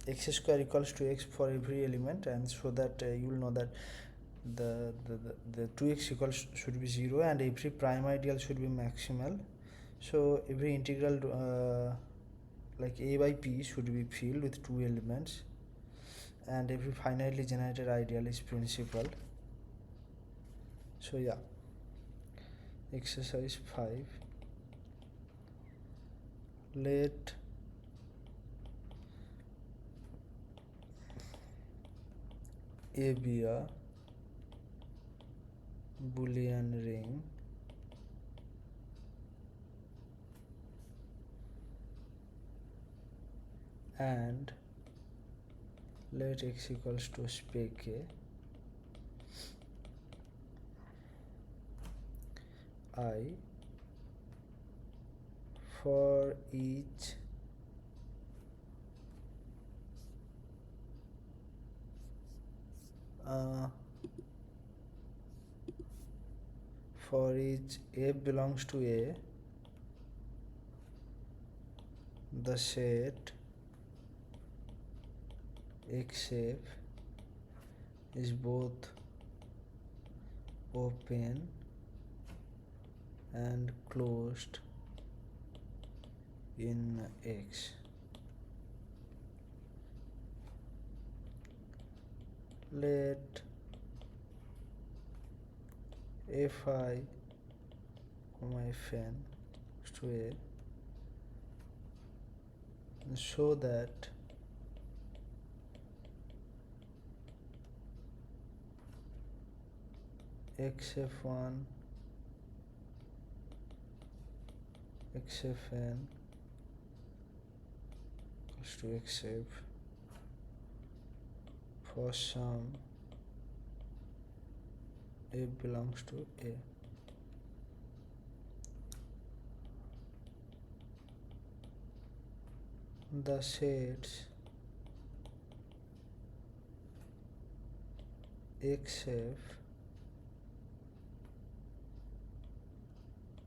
S1: x square equals to x for every element, and so that you will know that the 2x equals should be 0 and every prime ideal should be maximal. So every integral like a by p should be filled with 2 elements, and every finitely generated ideal is principal. So yeah, exercise 5, let A be a Boolean ring and let x equals to spec I for each f belongs to A, the set xf is both open and closed in X. Let fi, fn to A, so that xf1 xfn equals to xf for some f belongs to A. The sets xf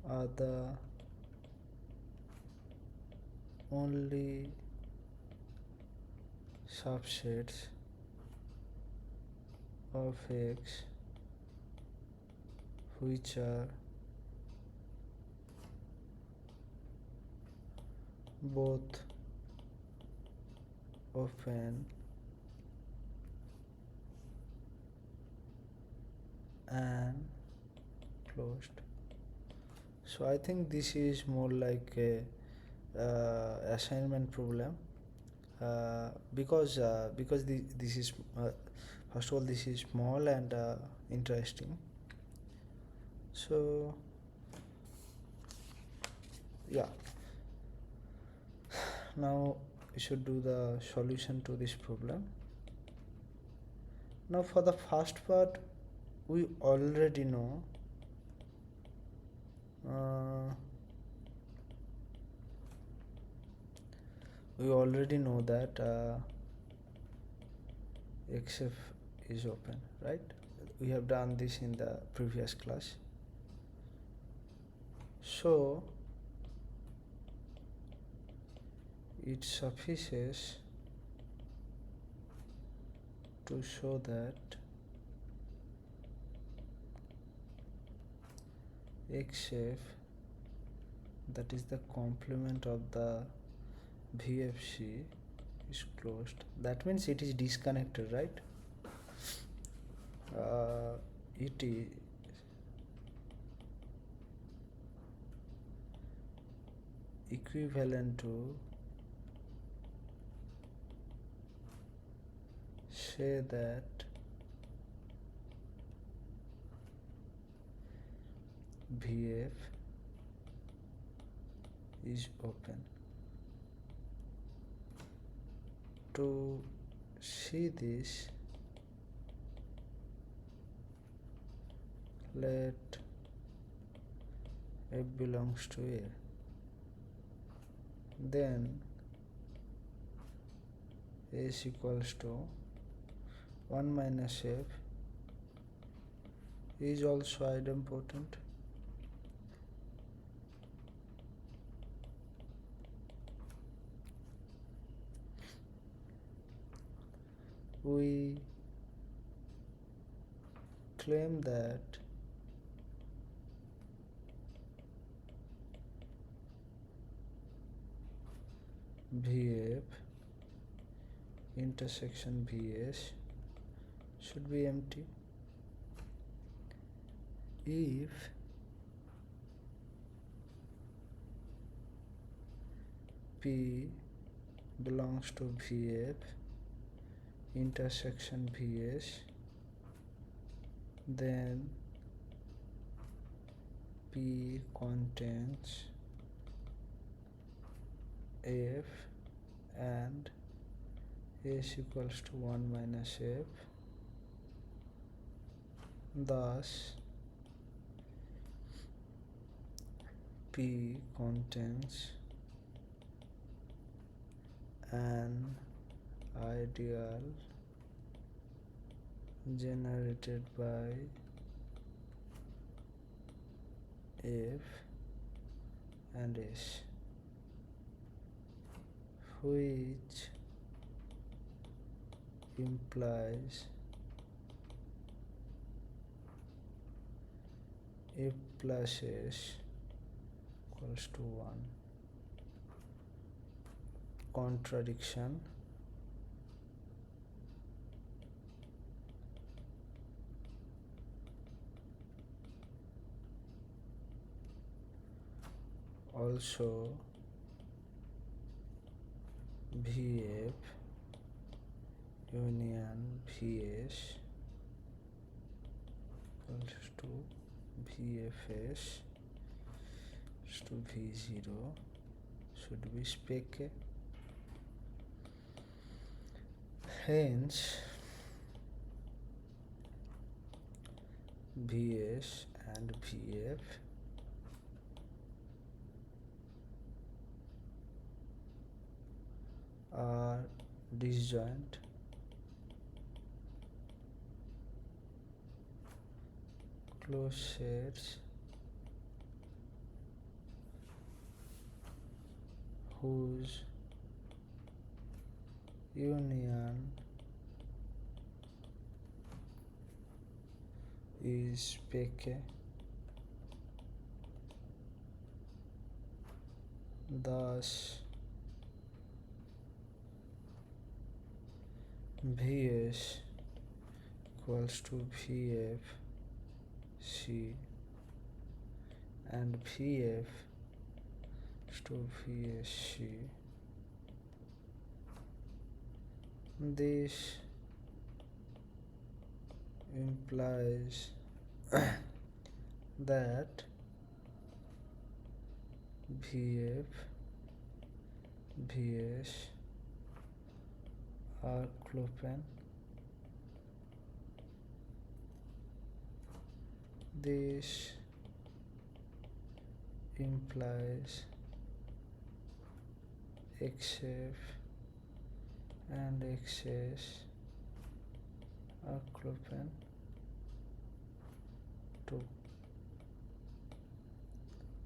S1: are the only subsets of X which are both open and closed. So I think this is more like a assignment problem, because this is first of all this is small and interesting. So yeah, now we should do the solution to this problem. Now for the first part, we already know that xf is open, right? We have done this in the previous class. So it suffices to show that xf, that is the complement of the VFC, is closed. That means it is disconnected, right? It is equivalent to say that VF is open. To see this, let f belongs to A, then A is equals to 1 minus f is also idempotent. We claim that VF intersection VS should be empty if P belongs to VF intersection VS, then P contains F and S equals to 1 minus F. Thus, P contains an ideal generated by F and S, which implies F plus S equals to 1. Contradiction. Also, VF union VS equals to VFS to V0 should be spec A. Hence, VS and VF are disjoint closed sets whose union is spec A. Thus, VS equals to VF C and VF is to VSC. This implies that VF, VS are Klopen. This implies XF and XS are Klopen too.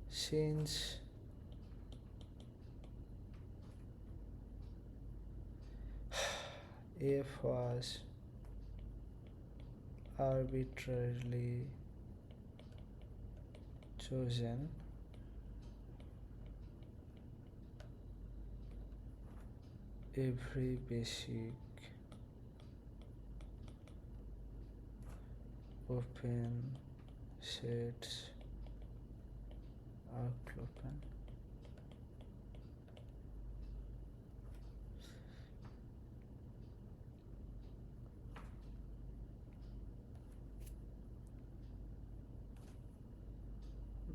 S1: Since F was arbitrarily chosen, every basic open sets are Klopen.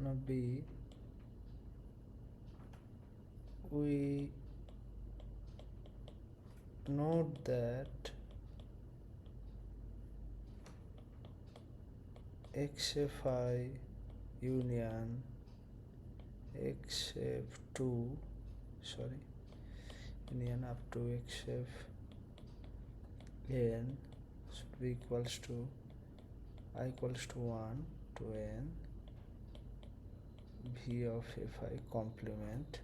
S1: Now B, we note that xfi union xf2, sorry, union up to xf n should be equals to I equals to 1 to n v of fi complement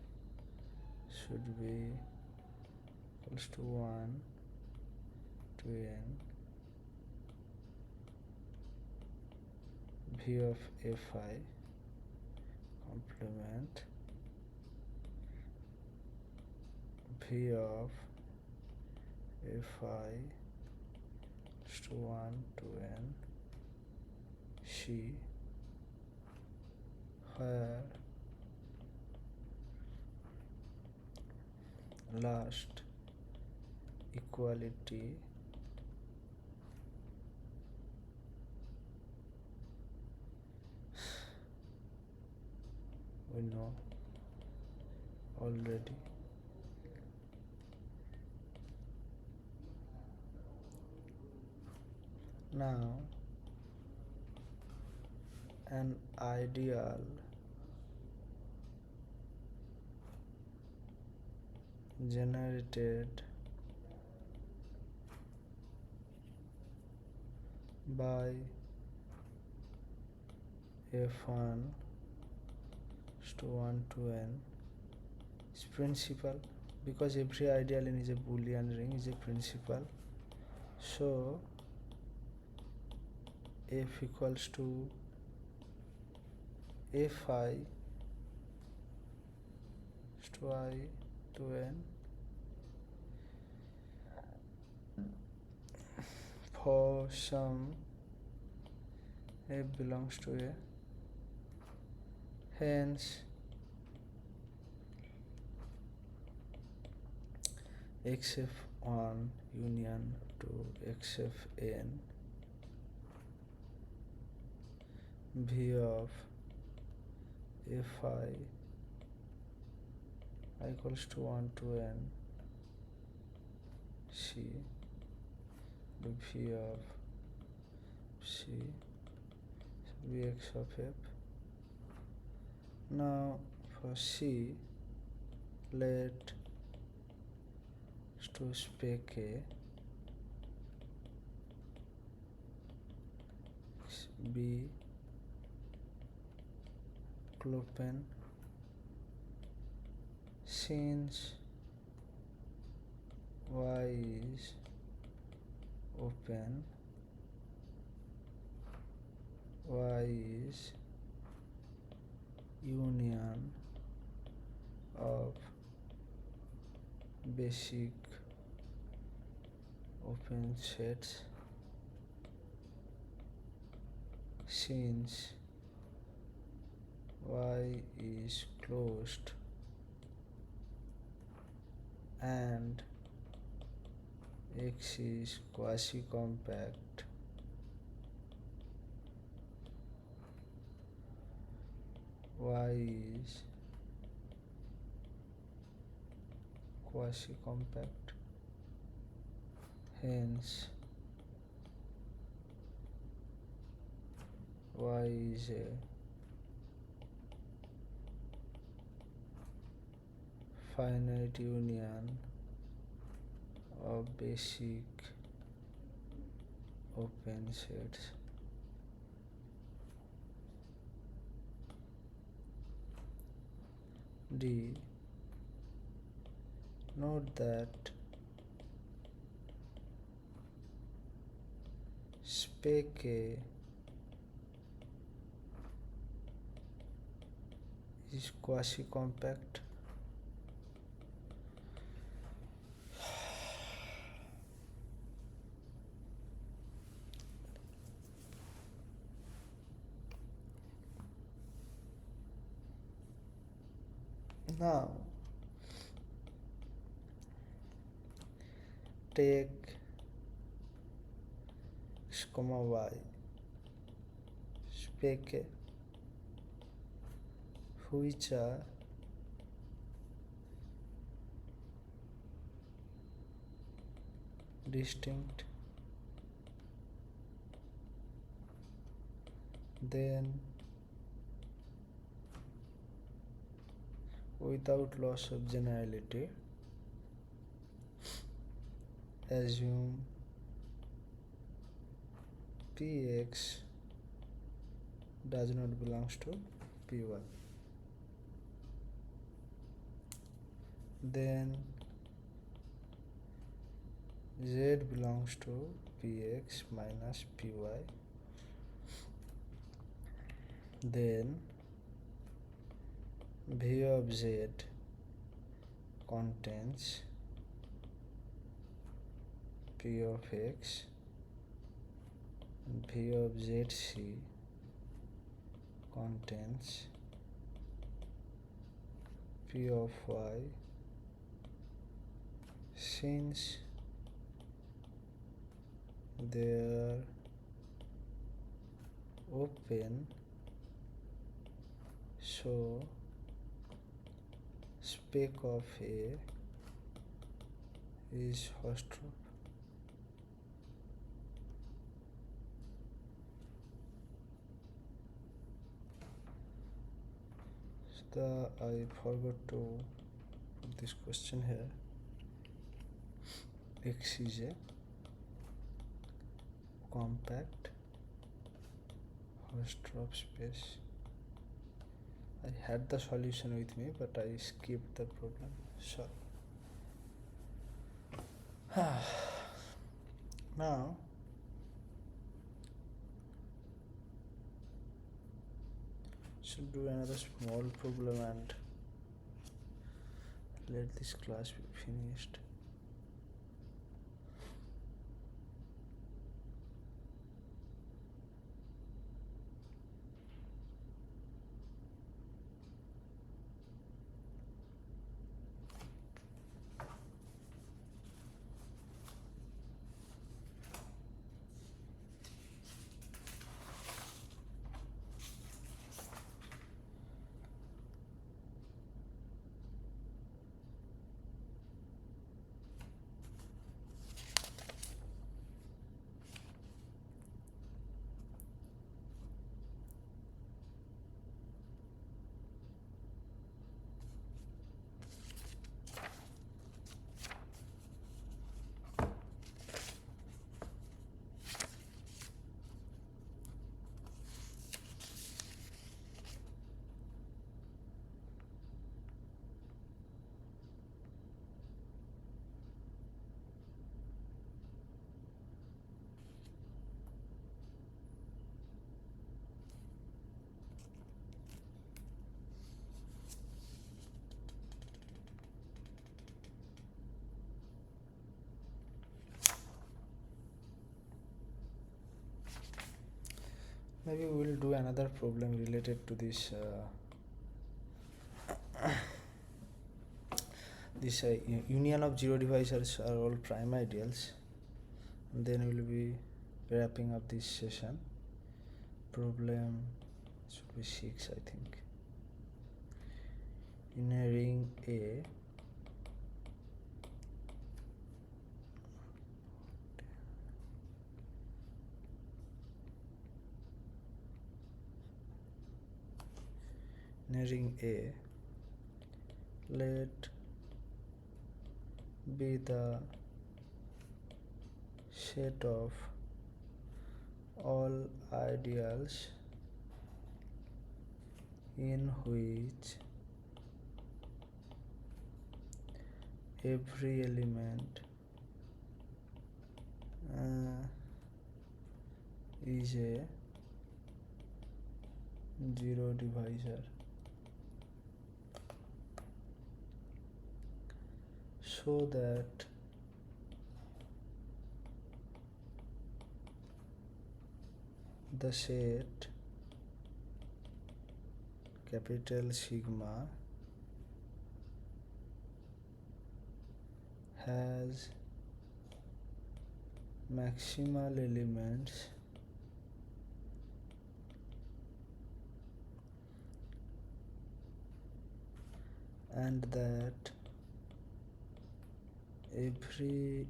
S1: should be equals to 1 to n v of fi complement v of fi is to 1 to n c, where last equality we know already. Now an ideal generated by f1 is to 1 to n is principal, because every ideal in is a Boolean ring is a principal. So f equals to fi is to I to n for some f belongs to a, hence xf1 union to xfn v of fi equals to 1 to n c, the v of c should be x of f. Now for c, let to spec a b clopen since y is open, y is union of basic open sets, since y is closed and x is quasi-compact, y is quasi-compact, hence y is a finite union of basic open sets. D. Note that spec A is quasi-compact. Now take x comma y, spec A, which are distinct Then without loss of generality, assume Px does not belongs to Py. Then Z belongs to Px minus Py. Then V of Z contains P of X and V of ZC contains P of Y. Since they are open, so spec of A is Hausdorff. I forgot to put this question here. X is a compact Hausdorff space. I had the solution with me, but I skipped the problem. Sorry. Now should do another small problem and let this class be finished. Maybe we will do another problem related to this union of zero divisors are all prime ideals, and then we will be wrapping up this session. Problem should be 6, I think. In a ring A, let be the set of all ideals in which every element is a zero divisor. So that the set capital sigma has maximal elements and that every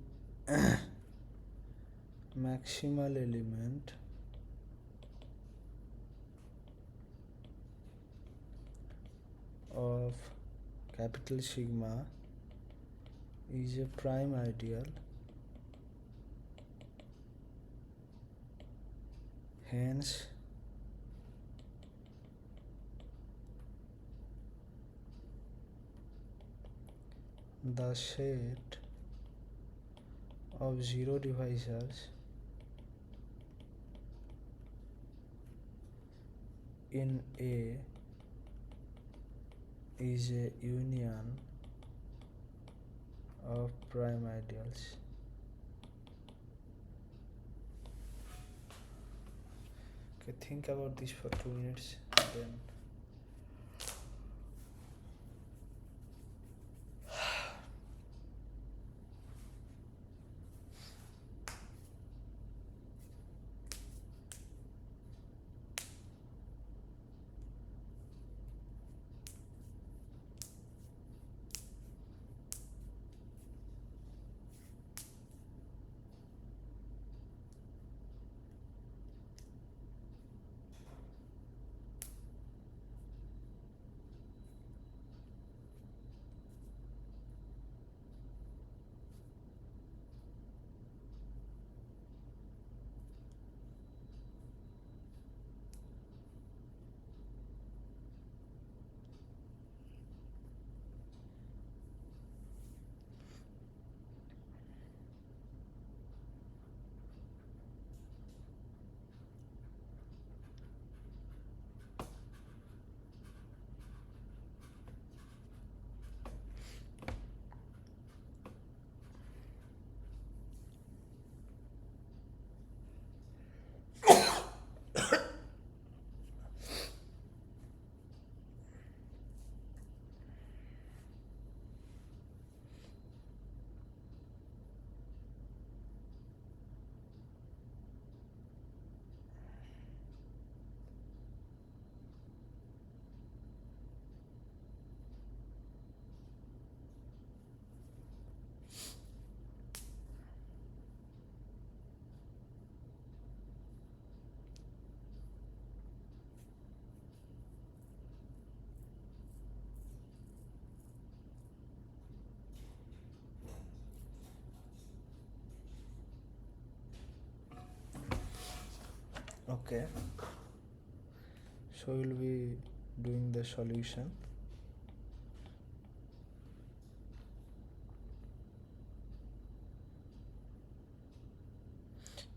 S1: maximal element of capital sigma is a prime ideal, hence the set of zero divisors in A is a union of prime ideals. Okay, think about this for 2 minutes, then okay, so we'll be doing the solution.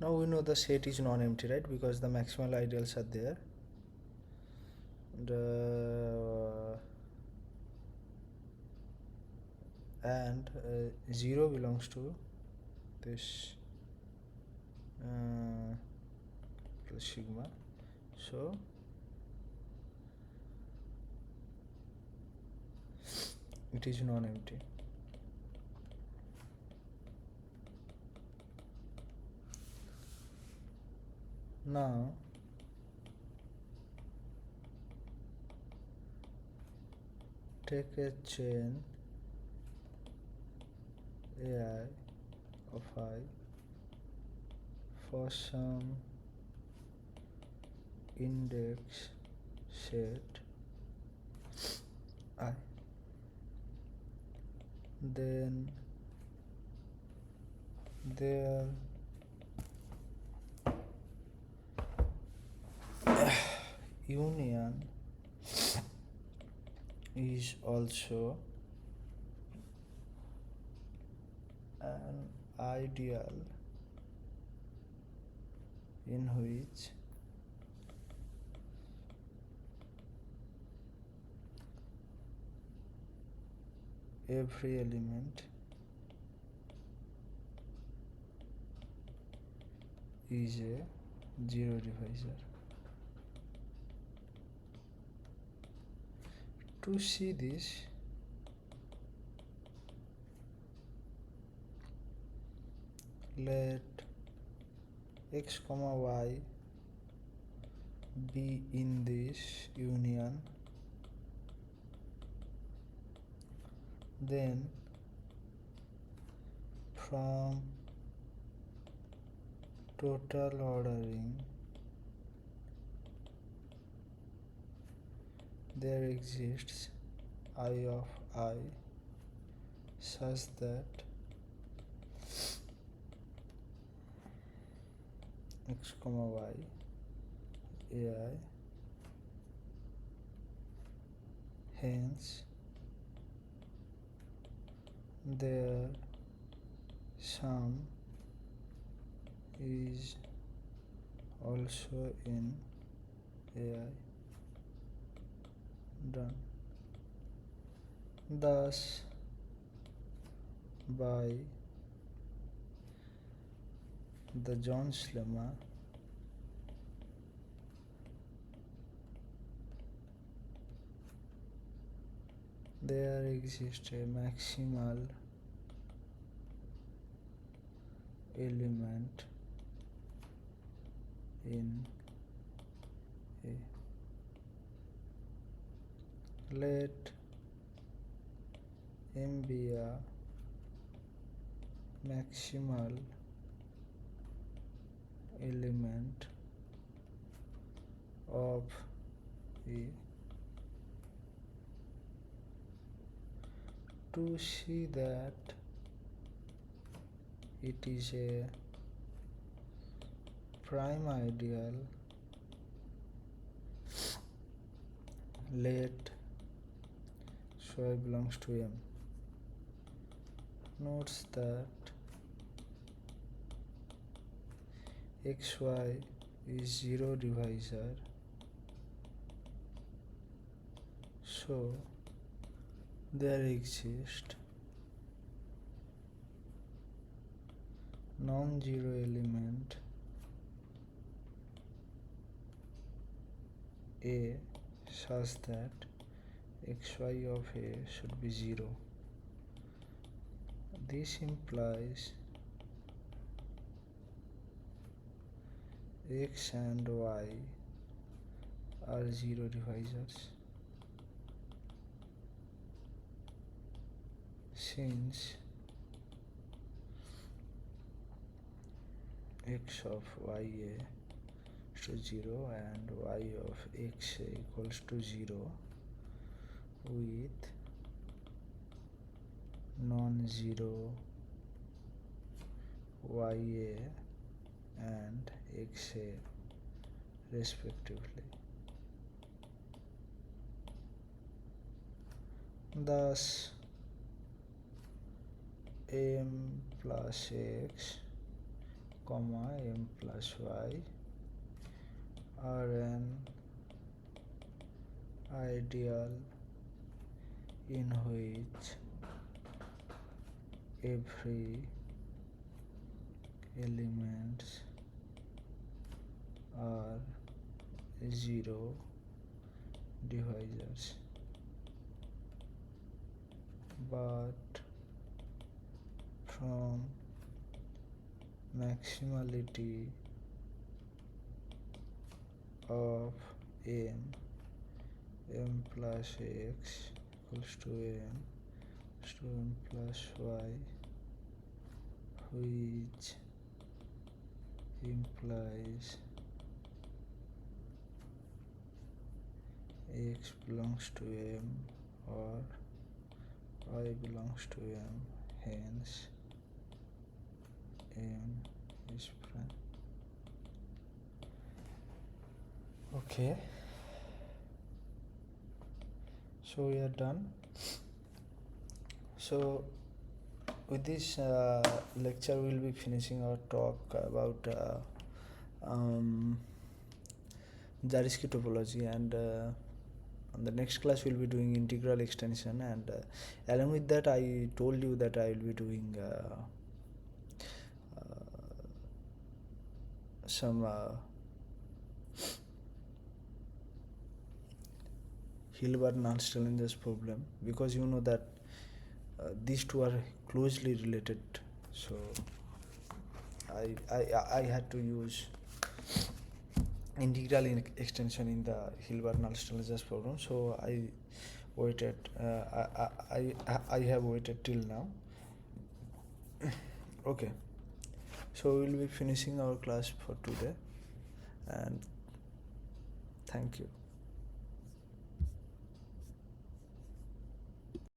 S1: Now we know the set is non-empty, right? Because the maximal ideals are there. And 0 belongs to this sigma, so it is non-empty. Now take a chain AI of I for some index set I, then their union is also an ideal in which every element is a zero divisor. To see this, let x comma y be in this union, then from total ordering there exists I of I such that x comma y ai, hence their sum is also in ai. Done. Thus, by the Jones lemma, there exists a maximal element in A. Let M be a maximal element of A. To see that it is a prime ideal, let so I belongs to M. Notes that xy is zero divisor, so there exists non-zero element A such that xy of A should be 0. This implies x and y are zero divisors. Since x of ya is to 0 and y of x equals to 0 with non-zero ya and xa respectively. Thus, m plus x comma m plus y are an ideal in which every elements are zero divisors, but from maximality of m plus x equals to m plus y, which implies x belongs to m or y belongs to m, hence m is prime. Okay, so we are done. So with this lecture we will be finishing our talk about Zariski topology, and on the next class we will be doing integral extension, and along with that I told you that I will be doing some Hilbert-Nernst-Stellinger's problem, because you know that these two are closely related, so I had to use integral extension in the Hilbert-Nernst-Stellinger's problem, so I waited. I have waited till now. Okay, so we will be finishing our class for today, and thank you.